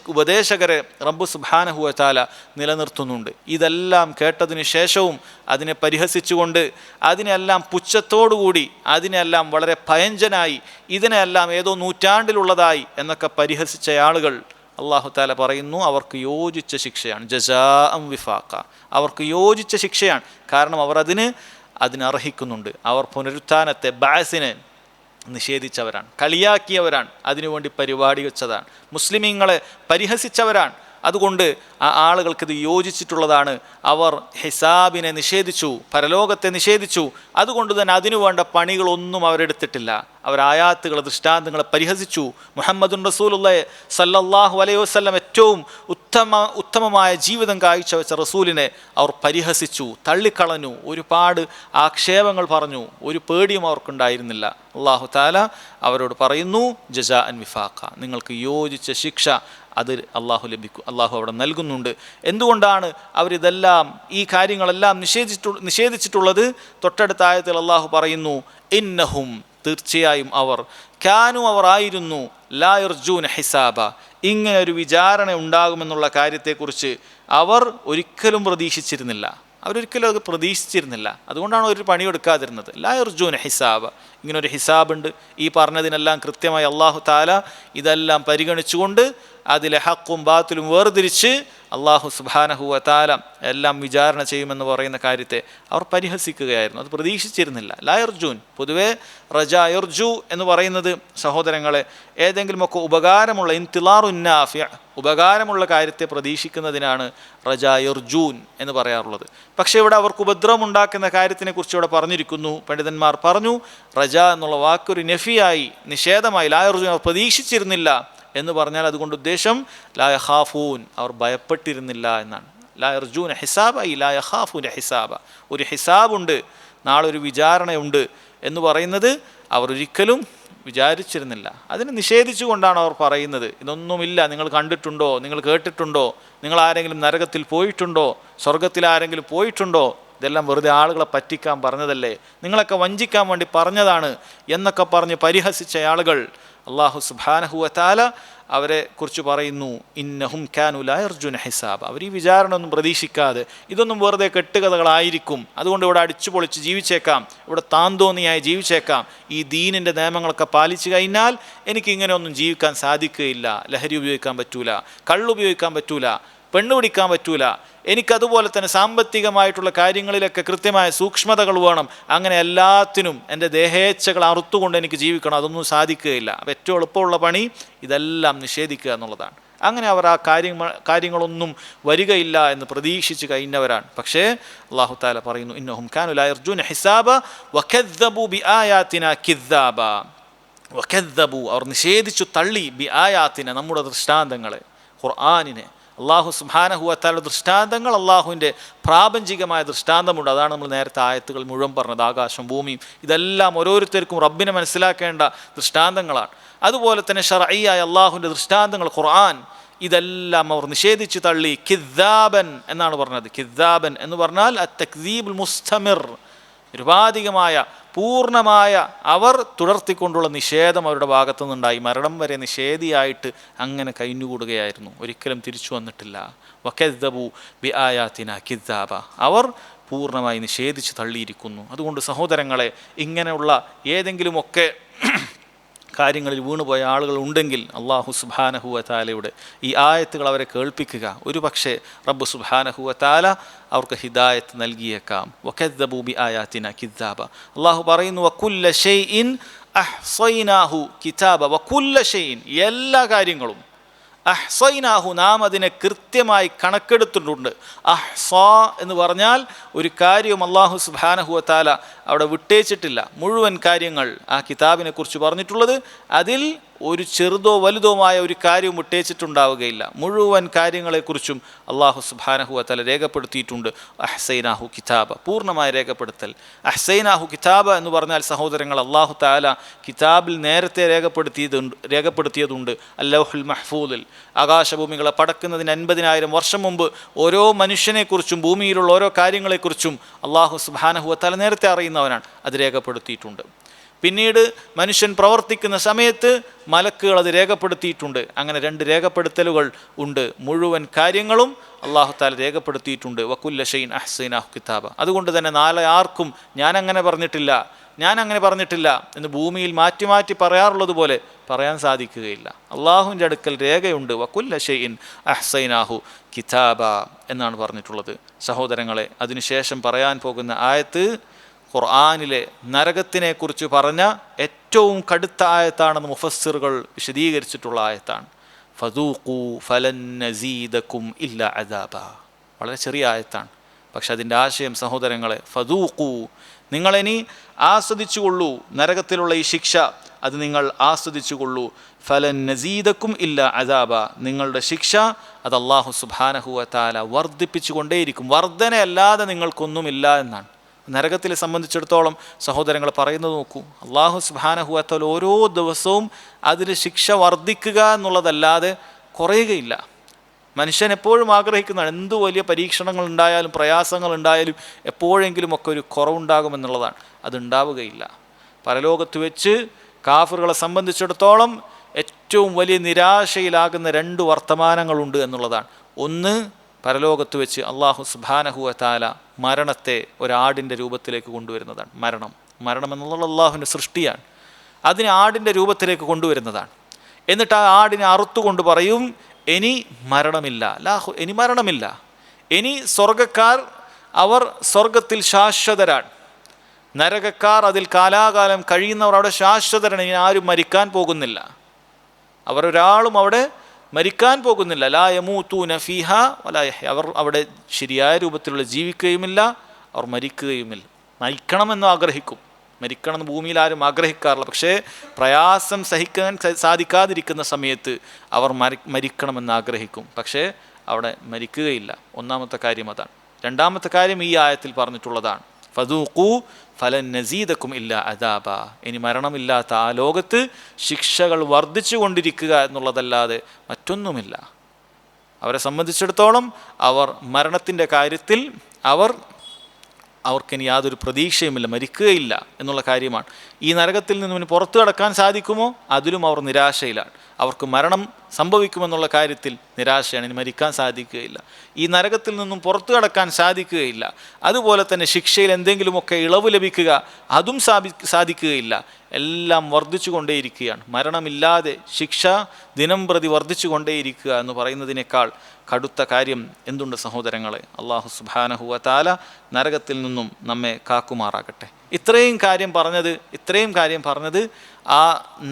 ഉപദേശകരെ റബ്ബ് സുബ്ഹാനഹു വതആല നിലനിർത്തുന്നുണ്ട്. ഇതെല്ലാം കേട്ടതിന് ശേഷവും അതിനെ പരിഹസിച്ചുകൊണ്ട്, അതിനെല്ലാം പുച്ഛത്തോടുകൂടി, അതിനെല്ലാം വളരെ ഭയഞ്ചനായി, ഇതിനെല്ലാം ഏതോ നൂറ്റാണ്ടിലുള്ളതായി എന്നൊക്കെ പരിഹസിച്ച ആളുകൾ അല്ലാഹു തആല പറയുന്നു അവർക്ക് യോജിച്ച ശിക്ഷയാണ്. ജസാഅൻ വിഫാഖ, അവർക്ക് യോജിച്ച ശിക്ഷയാണ്. കാരണം അവർ അതിനർഹിക്കുന്നുണ്ട്. അവർ പുനരുത്ഥാനത്തെ ബഅസിനെ നിഷേധിച്ചവരാണ്, കളിയാക്കിയവരാണ്, അതിനുവേണ്ടി പരിപാടി വെച്ചതാണ്, മുസ്ലിമീങ്ങളെ പരിഹസിച്ചവരാണ്. അതുകൊണ്ട് ആ ആളുകൾക്കിത് യോജിച്ചിട്ടുള്ളതാണ്. അവർ ഹിസാബിനെ നിഷേധിച്ചു, പരലോകത്തെ നിഷേധിച്ചു. അതുകൊണ്ട് തന്നെ അതിനുവേണ്ട പണികളൊന്നും അവരെടുത്തിട്ടില്ല. അവർ ആയാത്തുകൾ, ദൃഷ്ടാന്തങ്ങളെ പരിഹസിച്ചു. മുഹമ്മദുൻ റസൂലുള്ളാഹി സല്ലല്ലാഹു അലൈഹി വസല്ലം ഏറ്റവും ഉത്തമമായ ജീവിതം കാഴ്ചവെച്ച റസൂലിനെ അവർ പരിഹസിച്ചു, തള്ളിക്കളഞ്ഞു, ഒരുപാട് ആക്ഷേപങ്ങൾ പറഞ്ഞു. ഒരു പേടിയും അവർക്കുണ്ടായിരുന്നില്ല. അല്ലാഹു തആല അവരോട് പറയുന്നു ജസാഅൻ വിഫാഖ, നിങ്ങൾക്ക് യോജിച്ച ശിക്ഷ അത് അള്ളാഹു അവിടെ നൽകുന്നുണ്ട്. എന്തുകൊണ്ടാണ് അവരിതെല്ലാം ഈ കാര്യങ്ങളെല്ലാം നിഷേധിച്ചിട്ടുള്ളത്? തൊട്ടടുത്ത ആയത്തിൽ അള്ളാഹു പറയുന്നു ഇന്നഹും, തീർച്ചയായും അവർ അവർ ആയിരുന്നു ലാ യർജൂന ഹിസാബ, ഇങ്ങനെ ഒരു വിചാരണ ഉണ്ടാകുമെന്നുള്ള കാര്യത്തെക്കുറിച്ച് അവർ ഒരിക്കലും പ്രതീക്ഷിച്ചിരുന്നില്ല. അതുകൊണ്ടാണ് ഒരു പണിയെടുക്കാതിരുന്നത്. ലാ യർജൂന ഹിസാബ, ഇങ്ങനൊരു ഹിസാബുണ്ട്, ഈ പറഞ്ഞതിനെല്ലാം കൃത്യമായി അള്ളാഹു തആല ഇതെല്ലാം പരിഗണിച്ചുകൊണ്ട് അതിലെ ഹക്കും ബാത്തിലും വേർതിരിച്ച് അള്ളാഹു സുബ്ഹാനഹു വതആല എല്ലാം വിചാരണ ചെയ്യുമെന്ന് പറയുന്ന കാര്യത്തെ അവർ പരിഹസിക്കുകയായിരുന്നു. അത് പ്രതീക്ഷിച്ചിരുന്നില്ല. ലാ യർജൂൻ, പൊതുവേ റജാ യർജു എന്ന് പറയുന്നത് സഹോദരങ്ങളെ ഏതെങ്കിലുമൊക്കെ ഉപകാരമുള്ള ഇന്തിലാറുൻ നാഫിഅ, ഉപകാരമുള്ള കാര്യത്തെ പ്രതീക്ഷിക്കുന്നതിനാണ് റജാ യർജൂൻ എന്ന് പറയാറുള്ളത്. പക്ഷേ ഇവിടെ അവർക്ക് ഉപദ്രവം ഉണ്ടാക്കുന്ന കാര്യത്തിനെ കുറിച്ച് ഇവിടെ പറഞ്ഞിരിക്കുന്നു. പണ്ഡിതന്മാർ പറഞ്ഞു റജാ എന്നുള്ള വാക്കൊരു നഫിയായി, നിഷേധമായി. ലാ യർജൂൻ, അവർ പ്രതീക്ഷിച്ചിരുന്നില്ല എന്ന് പറഞ്ഞാൽ അതുകൊണ്ട് ഉദ്ദേശം ലാ യഖാഫൂൻ, അവർ ഭയപ്പെട്ടിരുന്നില്ല എന്നാണ്. ലാ യർജൂന ഹിസാബ ഐ ലാ യഖാഫൂന ഹിസാബ, ഒരു ഹിസാബുണ്ട്, നാളെ ഒരു വിചാരണയുണ്ട് എന്ന് പറയുന്നത് അവർ ഒരിക്കലും വിചാരിച്ചിരുന്നില്ല. അതിനെ നിഷേധിച്ചുകൊണ്ടാണ് അവർ പറയുന്നത് ഇതൊന്നുമില്ല, നിങ്ങൾ കണ്ടിട്ടുണ്ടോ, നിങ്ങൾ കേട്ടിട്ടുണ്ടോ, നിങ്ങൾ ആരെങ്കിലും നരകത്തിൽ പോയിട്ടുണ്ടോ, സ്വർഗത്തിൽ ആരെങ്കിലും പോയിട്ടുണ്ടോ, ഇതെല്ലാം വെറുതെ ആളുകളെ പറ്റിക്കാൻ പറഞ്ഞതല്ലേ, നിങ്ങളൊക്കെ വഞ്ചിക്കാൻ വേണ്ടി പറഞ്ഞതാണ് എന്നൊക്കെ പറഞ്ഞ് പരിഹസിച്ച ആളുകൾ അല്ലാഹു സുബ്ഹാനഹു വതആല അവരെ കുറിച്ച് പറയുന്നു ഇന്നഹും കാനൂ ലാ യർജൂന ഹിസാബ, അവർ ഈ വിചാരണ ഒന്നും പ്രതീക്ഷിക്കാതെ ഇതൊന്നും വെറുതെ കെട്ടുകഥകളായിരിക്കും, അതുകൊണ്ട് ഇവിടെ അടിച്ചു പൊളിച്ച് ജീവിച്ചേക്കാം, ഇവിടെ താന്തോന്നിയായി ജീവിച്ചേക്കാം, ഈ ദീനിൻ്റെ നിയമങ്ങളൊക്കെ പാലിച്ചു കഴിഞ്ഞാൽ എനിക്ക് ഇങ്ങനെയൊന്നും ജീവിക്കാൻ സാധിക്കുകയില്ല, ലഹരി ഉപയോഗിക്കാൻ പറ്റൂല, കള്ളുപയോഗിക്കാൻ പറ്റൂല, പെണ്ണ് പിടിക്കാൻ പറ്റൂല, എനിക്കതുപോലെ തന്നെ സാമ്പത്തികമായിട്ടുള്ള കാര്യങ്ങളിലൊക്കെ കൃത്യമായ സൂക്ഷ്മതകൾ വേണം, അങ്ങനെ എല്ലാത്തിനും എൻ്റെ ദേഹേച്ഛകൾ അറുത്തുകൊണ്ട് എനിക്ക് ജീവിക്കണം, അതൊന്നും സാധിക്കുകയില്ല. അപ്പോൾ ഏറ്റവും എളുപ്പമുള്ള പണി ഇതെല്ലാം നിഷേധിക്കുക എന്നുള്ളതാണ്. അങ്ങനെ അവർ ആ കാര്യങ്ങളൊന്നും വരികയില്ല എന്ന് പ്രതീക്ഷിച്ച് കഴിഞ്ഞവരാണ്. പക്ഷേ അല്ലാഹു തആല പറയുന്നു, ഇന്നഹും കാനൂ ലാ യർജൂന ഹിസാബ വകദ്ദബൂ ബിആയാതിനാ കിദ്ദാബ. വകദ്ദബൂ, അവർ നിഷേധിച്ചു തള്ളി, ബിആയാതിന, നമ്മുടെ ദൃഷ്ടാന്തങ്ങളെ, ഖുർആനിനെ. അല്ലാഹു സുബ്ഹാനഹു വ തആല ദൃഷ്ടാന്തങ്ങൾ, അള്ളാഹുവിൻ്റെ പ്രാപഞ്ചികമായ ദൃഷ്ടാന്തമുണ്ട്. അതാണ് നമ്മൾ നേരത്തെ ആയത്തുകൾ മുഴുവൻ പറഞ്ഞത്. ആകാശം ഭൂമിയും ഇതെല്ലാം ഓരോരുത്തർക്കും റബ്ബിനെ മനസ്സിലാക്കേണ്ട ദൃഷ്ടാന്തങ്ങളാണ്. അതുപോലെ തന്നെ ശർഈയായ അള്ളാഹുവിൻ്റെ ദൃഷ്ടാന്തങ്ങൾ, ഖുർആൻ, ഇതെല്ലാം അവർ നിഷേധിച്ച് തള്ളി. കിദ്ദാബൻ എന്നാണ് പറഞ്ഞത്. കിദ്ദാബൻ എന്ന് പറഞ്ഞാൽ അത്തക്ദീബുൽ മുസ്തമിർ, നിരുപാധികമായ പൂർണ്ണമായ അവർ തുടർത്തിക്കൊണ്ടുള്ള നിഷേധം അവരുടെ ഭാഗത്തു നിന്നുണ്ടായി. മരണം വരെ നിഷേധിയായിട്ട് അങ്ങനെ കഴിഞ്ഞുകൂടുകയായിരുന്നു, ഒരിക്കലും തിരിച്ചു വന്നിട്ടില്ല. വകദ്ദബൂ ബിആയാതിനാ കിദ്ദാബ, അവർ പൂർണ്ണമായി നിഷേധിച്ച് തള്ളിയിരിക്കുന്നു. അതുകൊണ്ട് സഹോദരങ്ങളെ, ഇങ്ങനെയുള്ള ഏതെങ്കിലുമൊക്കെ കാര്യങ്ങളിൽ വീണുപോയ ആളുകൾ ഉണ്ടെങ്കിൽ അല്ലാഹു സുബ്ഹാനഹു വ തആലയുടെ ഈ ആയത്തുകൾ അവരെ കേൾപ്പിക്കുക. ഒരു പക്ഷേ റബ്ബ് സുബ്ഹാനഹു വ തആല അവർക്ക് ഹിദായത്ത് നൽകിയേക്കാം. വകദ്ദബൂ ബിആയാതിനാ കിദ്ദാബ. അല്ലാഹു പറയുന്നു, വകുല്ല ഷൈഇൻ അഹ്സൈനാഹു കിതാബ. വകുല്ല ഷൈഇൻ, എല്ലാ കാര്യങ്ങളും, അഹ്സൈനാഹു, നാം അതിനെ കൃത്യമായി കണക്കെടുത്തിട്ടുണ്ട്. അഹ്സാ എന്ന് പറഞ്ഞാൽ ഒരു കാര്യവും അല്ലാഹു സുബ്ഹാനഹു വ തആല അവിടെ വിട്ടേച്ചിട്ടില്ല. മുഴുവൻ കാര്യങ്ങൾ ആ കിതാബിനെ കുറിച്ച് പറഞ്ഞിട്ടുള്ളത്, അതിൽ ഒരു ചെറുതോ വലുതോമായ ഒരു കാര്യവും വിട്ടേച്ചിട്ടുണ്ടാവുകയില്ല. മുഴുവൻ കാര്യങ്ങളെക്കുറിച്ചും അല്ലാഹു സുബ്ഹാനഹു വ തആല രേഖപ്പെടുത്തിയിട്ടുണ്ട്. അഹ്സൈനാഹു കിതാബ, പൂർണ്ണമായ രേഖപ്പെടുത്തൽ. കിതാബ എന്ന് പറഞ്ഞാൽ സഹോദരങ്ങൾ, അല്ലാഹു തആല കിതാബിൽ നേരത്തെ രേഖപ്പെടുത്തിയതുണ്ട്. അല്ലൗഹുൽ മഹ്ഫൂദിൽ, ആകാശഭൂമികളെ പടക്കുന്നതിന് 50,000 വർഷം മുമ്പ് ഓരോ മനുഷ്യനെക്കുറിച്ചും ഭൂമിയിലുള്ള ഓരോ കാര്യങ്ങളെക്കുറിച്ചും അല്ലാഹു സുബ്ഹാനഹു വ തആല നേരത്തെ അറിയുന്നവനാണ്, അത് രേഖപ്പെടുത്തിയിട്ടുണ്ട്. പിന്നീട് മനുഷ്യൻ പ്രവർത്തിക്കുന്ന സമയത്ത് മലക്കുകൾ അത് രേഖപ്പെടുത്തിയിട്ടുണ്ട്. അങ്ങനെ 2 രേഖപ്പെടുത്തലുകൾ ഉണ്ട്. മുഴുവൻ കാര്യങ്ങളും അല്ലാഹു തആല രേഖപ്പെടുത്തിയിട്ടുണ്ട്. വകുല്ല ഷൈഇൻ അഹ്സൈനാഹു കിതാബ. അതുകൊണ്ട് തന്നെ നാളെ ആർക്കും ഞാൻ അങ്ങനെ പറഞ്ഞിട്ടില്ല എന്ന് ഭൂമിയിൽ മാറ്റി മാറ്റി പറയാറുള്ളത് പോലെ പറയാൻ സാധിക്കുകയില്ല. അള്ളാഹുവിൻ്റെ അടുക്കൽ രേഖയുണ്ട്. വകുല്ല ഷൈഇൻ അഹ്സൈനാഹു കിതാബ എന്നാണ് പറഞ്ഞിട്ടുള്ളത്. സഹോദരങ്ങളെ, അതിനുശേഷം പറയാൻ പോകുന്ന ആയത്ത് ഖുർആനിലെ നരകത്തിനെ കുറിച്ച് പറഞ്ഞ ഏറ്റവും കടുത്ത ആയത്താണെന്ന് മുഫസ്സിറുകൾ വിശദീകരിച്ചിട്ടുള്ള ആയത്താണ്. ഫദൂഖൂ ഫലൻ നസീദകും ഇല്ലാ അദാബ. വളരെ ചെറിയ ആയത്താണ്, പക്ഷെ അതിൻ്റെ ആശയം സഹോദരങ്ങളെ, ഫദൂഖൂ, നിങ്ങളിനി ആസ്വദിച്ചുകൊള്ളൂ, നരകത്തിലുള്ള ഈ ശിക്ഷ അത് നിങ്ങൾ ആസ്വദിച്ചുകൊള്ളൂ. ഫലൻ നസീദകും ഇല്ലാ അദാബ, നിങ്ങളുടെ ശിക്ഷ അത് അല്ലാഹു സുബ്ഹാനഹു വ തആല വർദ്ധിപ്പിച്ചുകൊണ്ടേയിരിക്കും. വർധനയല്ലാതെ നിങ്ങൾക്കൊന്നുമില്ല എന്നാണ്. നരകത്തിലെ സംബന്ധിച്ചിടത്തോളം സഹോദരങ്ങൾ പറയുന്നത് നോക്കൂ, അല്ലാഹു സുബ്ഹാനഹു വ തആല ഓരോ ദിവസവും അതിൽ ശിക്ഷ വർദ്ധിക്കുക എന്നുള്ളതല്ലാതെ കുറയുകയില്ല. മനുഷ്യൻ എപ്പോഴും ആഗ്രഹിക്കുന്നതാണ്, എന്ത് വലിയ പരീക്ഷണങ്ങൾ ഉണ്ടായാലും പ്രയാസങ്ങൾ ഉണ്ടായാലും എപ്പോഴെങ്കിലുമൊക്കെ ഒരു കുറവുണ്ടാകുമെന്നുള്ളതാണ്. അതുണ്ടാവുകയില്ല. പരലോകത്ത് വെച്ച് കാഫിറുകളെ സംബന്ധിച്ചിടത്തോളം ഏറ്റവും വലിയ നിരാശയിലാകുന്ന 2 വർത്തമാനങ്ങളുണ്ട് എന്നുള്ളതാണ്. ഒന്ന്, പരലോകത്ത് വെച്ച് അല്ലാഹു സുബ്ഹാനഹു വ തആല മരണത്തെ ഒരാടിൻ്റെ രൂപത്തിലേക്ക് കൊണ്ടുവരുന്നതാണ്. മരണം എന്നുള്ള അല്ലാഹുവിൻ്റെ സൃഷ്ടിയാണ്, അതിനെ ആടിൻ്റെ രൂപത്തിലേക്ക് കൊണ്ടുവരുന്നതാണ്. എന്നിട്ട് ആ ആടിനെ അറുത്തുകൊണ്ട് പറയും, ഇനി മരണമില്ല. ഇനി സ്വർഗക്കാർ അവർ സ്വർഗത്തിൽ ശാശ്വതരാണ്, നരകക്കാർ അതിൽ കാലാകാലം കഴിയുന്നവർ അവിടെ ശാശ്വതരാണ്. ഇനി ആരും മരിക്കാൻ പോകുന്നില്ല, അവരൊരാളും അവിടെ മരിക്കാൻ പോകുന്നില്ല. ലാ യമൂതൂന ഫീഹാ വലാ യഹ്യ, അവർ അവിടെ ശരിയായ രൂപത്തിലുള്ള ജീവിക്കുകയുമില്ല, അവർ മരിക്കുകയുമില്ല. മരിക്കണമെന്ന് ആഗ്രഹിക്കും, മരിക്കണമെന്ന് ഭൂമിയിൽ ആരും ആഗ്രഹിക്കാറില്ല. പക്ഷേ പ്രയാസം സഹിക്കാൻ സാധിക്കാതിരിക്കുന്ന സമയത്ത് അവർ മരിക്കണമെന്ന് ആഗ്രഹിക്കും, പക്ഷേ അവിടെ മരിക്കുകയില്ല. ഒന്നാമത്തെ കാര്യം അതാണ്. രണ്ടാമത്തെ കാര്യം ഈ ആയത്തിൽ പറഞ്ഞിട്ടുള്ളതാണ്, ഫദൂഖൂ ഫലൻ നസീദകും ഇല്ലാ അദാബ. ഇനി മരണമില്ലാത്ത ആ ലോകത്ത് ശിക്ഷകൾ വർദ്ധിച്ചു കൊണ്ടിരിക്കുക എന്നുള്ളതല്ലാതെ മറ്റൊന്നുമില്ല. അവരെ സംബന്ധിച്ചിടത്തോളം അവർ മരണത്തിൻ്റെ കാര്യത്തിൽ അവർക്കിനി യാതൊരു പ്രതീക്ഷയുമില്ല, മരിക്കുകയില്ല എന്നുള്ള കാര്യമാണ്. ഈ നരകത്തിൽ നിന്നും ഇനി പുറത്തു കടക്കാൻ സാധിക്കുമോ, അതിലും അവർ നിരാശയിലാണ്. അവർക്ക് മരണം സംഭവിക്കുമെന്നുള്ള കാര്യത്തിൽ നിരാശയാണ്, ഇനി മരിക്കാൻ സാധിക്കുകയില്ല. ഈ നരകത്തിൽ നിന്നും പുറത്തു കടക്കാൻ സാധിക്കുകയില്ല. അതുപോലെ തന്നെ ശിക്ഷയിൽ എന്തെങ്കിലുമൊക്കെ ഇളവ് ലഭിക്കുക, അതും സാധിക്കുകയില്ല. എല്ലാം വർദ്ധിച്ചു കൊണ്ടേയിരിക്കുകയാണ്. മരണമില്ലാതെ ശിക്ഷ ദിനം പ്രതി വർദ്ധിച്ചു കൊണ്ടേയിരിക്കുക എന്ന് പറയുന്നതിനേക്കാൾ കടുത്ത കാര്യം എന്തുണ്ട് സഹോദരങ്ങളെ? അള്ളാഹു സുബ്ഹാനഹു വ തആല നരകത്തിൽ നിന്നും നമ്മെ കാക്കുമാറാകട്ടെ. ഇത്രയും കാര്യം പറഞ്ഞത് ആ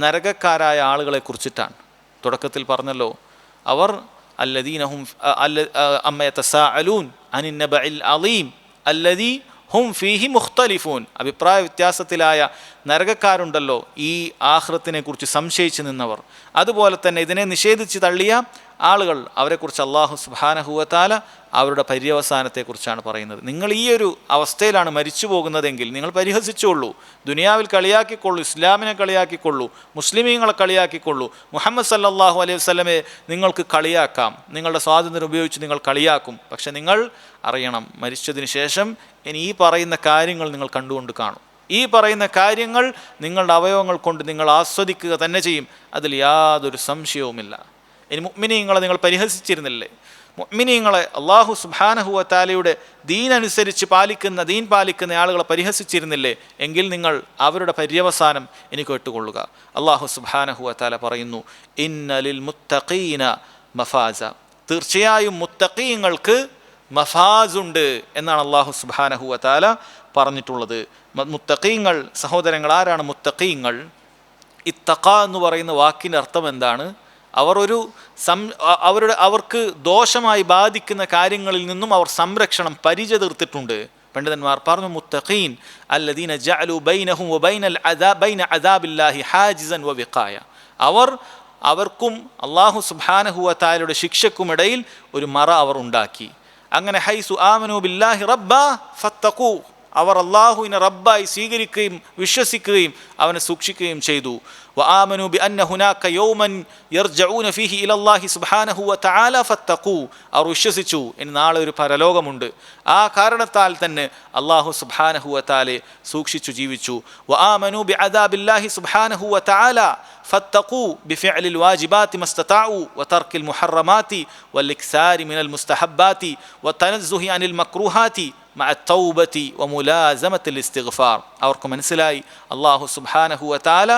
നരകക്കാരായ ആളുകളെ കുറിച്ചിട്ടാണ്. തുടക്കത്തിൽ പറഞ്ഞല്ലോ, അവർ അല്ലദീനഹും അമ്മ യതസാഅലൂൻ അനിൻ നബഇൽ അളീം അല്ലദീ ഹും ഫീഹി മുഖ്തലിഫൂൻ. അഭിപ്രായ വ്യത്യാസത്തിലായ നരകക്കാരുണ്ടല്ലോ, ഈ ആഖിറത്തിനെ കുറിച്ച് സംശയിച്ച് നിന്നവർ. അതുപോലെ തന്നെ ഇതിനെ നിഷേധിച്ച് തള്ളിയ ആളുകൾ, അവരെക്കുറിച്ച് അള്ളാഹു സുബ്ഹാനഹു വ തആല അവരുടെ പര്യവസാനത്തെക്കുറിച്ചാണ് പറയുന്നത്. നിങ്ങൾ ഈ ഒരു അവസ്ഥയിലാണ് മരിച്ചു പോകുന്നതെങ്കിൽ നിങ്ങൾ പരിഹസിച്ചുകൊള്ളൂ, ദുനിയാവിൽ കളിയാക്കിക്കൊള്ളൂ, ഇസ്ലാമിനെ കളിയാക്കിക്കൊള്ളൂ, മുസ്ലിമീങ്ങളെ കളിയാക്കിക്കൊള്ളൂ, മുഹമ്മദ് സല്ലല്ലാഹു അലൈഹി വസല്ലമയെ നിങ്ങൾക്ക് കളിയാക്കാം, നിങ്ങളുടെ സ്വാതന്ത്ര്യം ഉപയോഗിച്ച് നിങ്ങൾ കളിയാക്കും. പക്ഷെ നിങ്ങൾ അറിയണം, മരിച്ചതിന് ശേഷം ഇനി ഈ പറയുന്ന കാര്യങ്ങൾ നിങ്ങൾ കണ്ടുകൊണ്ട് കാണും. ഈ പറയുന്ന കാര്യങ്ങൾ നിങ്ങളുടെ അവയവങ്ങൾ കൊണ്ട് നിങ്ങൾ ആസ്വദിക്കുക തന്നെ ചെയ്യും, അതിൽ യാതൊരു സംശയവുമില്ല. ഇനി മുഅ്മിനീങ്ങളെ നിങ്ങൾ പരിഹസിച്ചിരുന്നില്ലേ? മുഅ്മിനീങ്ങളെ അല്ലാഹു സുബ്ഹാനഹു വ തആലയുടെ ദീനനുസരിച്ച് ദീൻ പാലിക്കുന്ന ആളുകളെ പരിഹസിച്ചിരുന്നില്ലേ? എങ്കിൽ നിങ്ങൾ അവരുടെ പര്യവസാനം ഇനി കേട്ടുകൊള്ളുക. അല്ലാഹു സുബ്ഹാനഹു വ തആല പറയുന്നു, ഇന്ന ലിൽ മുത്തഖീന മഫാസ. തീർച്ചയായും മുത്തഖീങ്ങൾക്ക് മഫാസുണ്ട് എന്നാണ് അല്ലാഹു സുബ്ഹാനഹു വ തആല പറഞ്ഞിട്ടുള്ളത്. മുത്തഖീങ്ങൾ സഹോദരങ്ങൾ, ആരാണ് മുത്തഖീങ്ങൾ? ഇത്തഖ എന്ന് പറയുന്ന വാക്കിൻ്റെ അർത്ഥം എന്താണ്? അവർക്ക് ദോഷമായി ബാധിക്കുന്ന കാര്യങ്ങളിൽ നിന്നും അവർ സംരക്ഷണം പരിച തീർത്തിട്ടുണ്ട്. പണ്ഡിതന്മാർ പറഞ്ഞു, മുത്തഖീൻ അല്ലദീന ജഅലു ബൈനഹും ബൈന അദാബില്ലാഹി ഹാജിസൻ വ വിഖായ. അവർക്കും അല്ലാഹു സുബ്ഹാനഹു വ തആലയുടെ ശിക്ഷക്കുമിടയിൽ ഒരു മറ അവർ ഉണ്ടാക്കി. അങ്ങനെ ഹൈസു ആമനു ബില്ലാഹി റബ്ബാ ഫത്തഖൂ, അവർ അള്ളാഹുവിനെ റബ്ബായി സ്വീകരിക്കുകയും വിശ്വസിക്കുകയും അവനെ സൂക്ഷിക്കുകയും ചെയ്തു. വആമനു ബിഅന്ന ഹുനാക യൗമൻ യർജഊന ഫീഹി ഇലല്ലാഹി സുബ്ഹാനഹു വ തആല ഫത്തഖൂ, അവർ വിശ്വസിച്ചു ഇനി നാളെ ഒരു പരലോകമുണ്ട്. ആ കാരണത്താൽ തന്നെ അള്ളാഹു സുബ്ഹാനഹു വ തആലയെ സൂക്ഷിച്ചു ജീവിച്ചു. വആമനു ബിഅദാബില്ലാഹി സുബ്ഹാനഹു വ തആല ഫത്തഖൂ ബിഫിഅലിൽ വാജിബാതി മസ്തതഉ വതർക്കിൽ മുഹറമാതി വൽഇക്സാരി മിനൽ മുസ്തഹബ്ബാതി വതനസ്സുഹി അനിൽ മക്രൂഹാതി മഅ തൗബതി വമുലാസമത്തിൽ ഇസ്തിഗ്ഫാർ. അവർക്ക് മനസ്സിലായി അല്ലാഹു സുബ്ഹാനഹു വ തആല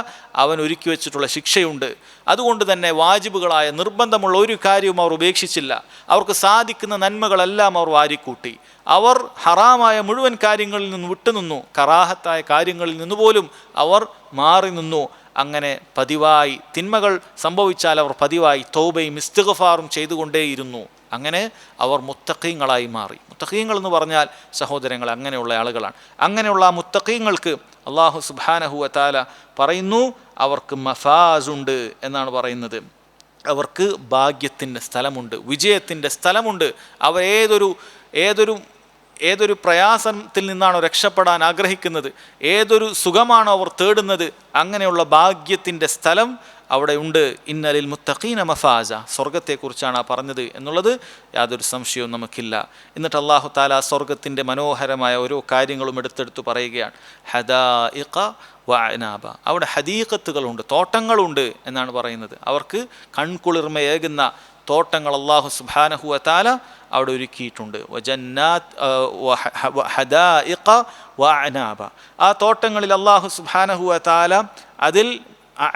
അവൻ ഒരുക്കി വെച്ചിട്ടുള്ള ശിക്ഷയുണ്ട്. അതുകൊണ്ട് തന്നെ വാജിബുകളായ നിർബന്ധമുള്ള ഒരു കാര്യവും അവർ ഉപേക്ഷിച്ചില്ല. അവർക്ക് സാധിക്കുന്ന നന്മകളെല്ലാം അവർ വാരിക്കൂട്ടി. അവർ ഹറാമായ മുഴുവൻ കാര്യങ്ങളിൽ നിന്ന് വിട്ടുനിന്നു, കറാഹത്തായ കാര്യങ്ങളിൽ നിന്നുപോലും അവർ മാറി നിന്നു. അങ്ങനെ പതിവായി തിന്മകൾ സംഭവിച്ചാൽ അവർ പതിവായി തൗബയും ഇസ്തിഗ്ഫാറും ചെയ്തുകൊണ്ടേയിരുന്നു. അങ്ങനെ അവർ മുത്തഖീങ്ങളായി മാറി. മുത്തഖീങ്ങൾ എന്ന് പറഞ്ഞാൽ സഹോദരങ്ങൾ അങ്ങനെയുള്ള ആളുകളാണ്. അങ്ങനെയുള്ള ആ മുത്തഖീങ്ങൾക്ക് അല്ലാഹു സുബ്ഹാനഹു വ തആല പറയുന്നു, അവർക്ക് മഫാസുണ്ട് എന്നാണ് പറയുന്നത്. അവർക്ക് ഭാഗ്യത്തിൻ്റെ സ്ഥലമുണ്ട്, വിജയത്തിൻ്റെ സ്ഥലമുണ്ട്. അവർ ഏതൊരു പ്രയാസത്തിൽ നിന്നാണോ രക്ഷപ്പെടാൻ ആഗ്രഹിക്കുന്നത്, ഏതൊരു സുഖമാണോ അവർ തേടുന്നത്, അങ്ങനെയുള്ള ഭാഗ്യത്തിൻ്റെ സ്ഥലം അവിടെ ഉണ്ട്. ഇന്നലിൽ മുത്തഖീന മഫാസ, സ്വർഗത്തെക്കുറിച്ചാണ് പറഞ്ഞത് എന്നുള്ളത് യാതൊരു സംശയവും നമുക്കില്ല. എന്നിട്ട് അല്ലാഹു തആല സ്വർഗത്തിൻ്റെ മനോഹരമായ ഓരോ കാര്യങ്ങളും എടുത്തെടുത്ത് പറയുകയാണ്. ഹദായിഖ വ അനാബ, അവിടെ ഹദീഖത്തുകളുണ്ട്, തോട്ടങ്ങളുണ്ട് എന്നാണ് പറയുന്നത്. അവർക്ക് കൺകുളിർമയേകുന്ന തോട്ടങ്ങൾ അല്ലാഹു സുബ്ഹാനഹു വ തആല അവിടെ ഒരുക്കിയിട്ടുണ്ട്. വജന്നാത്ത് ഹദായിഖ വ അനാബ, ആ തോട്ടങ്ങളിൽ അല്ലാഹു സുബ്ഹാനഹു വ തആല അതിൽ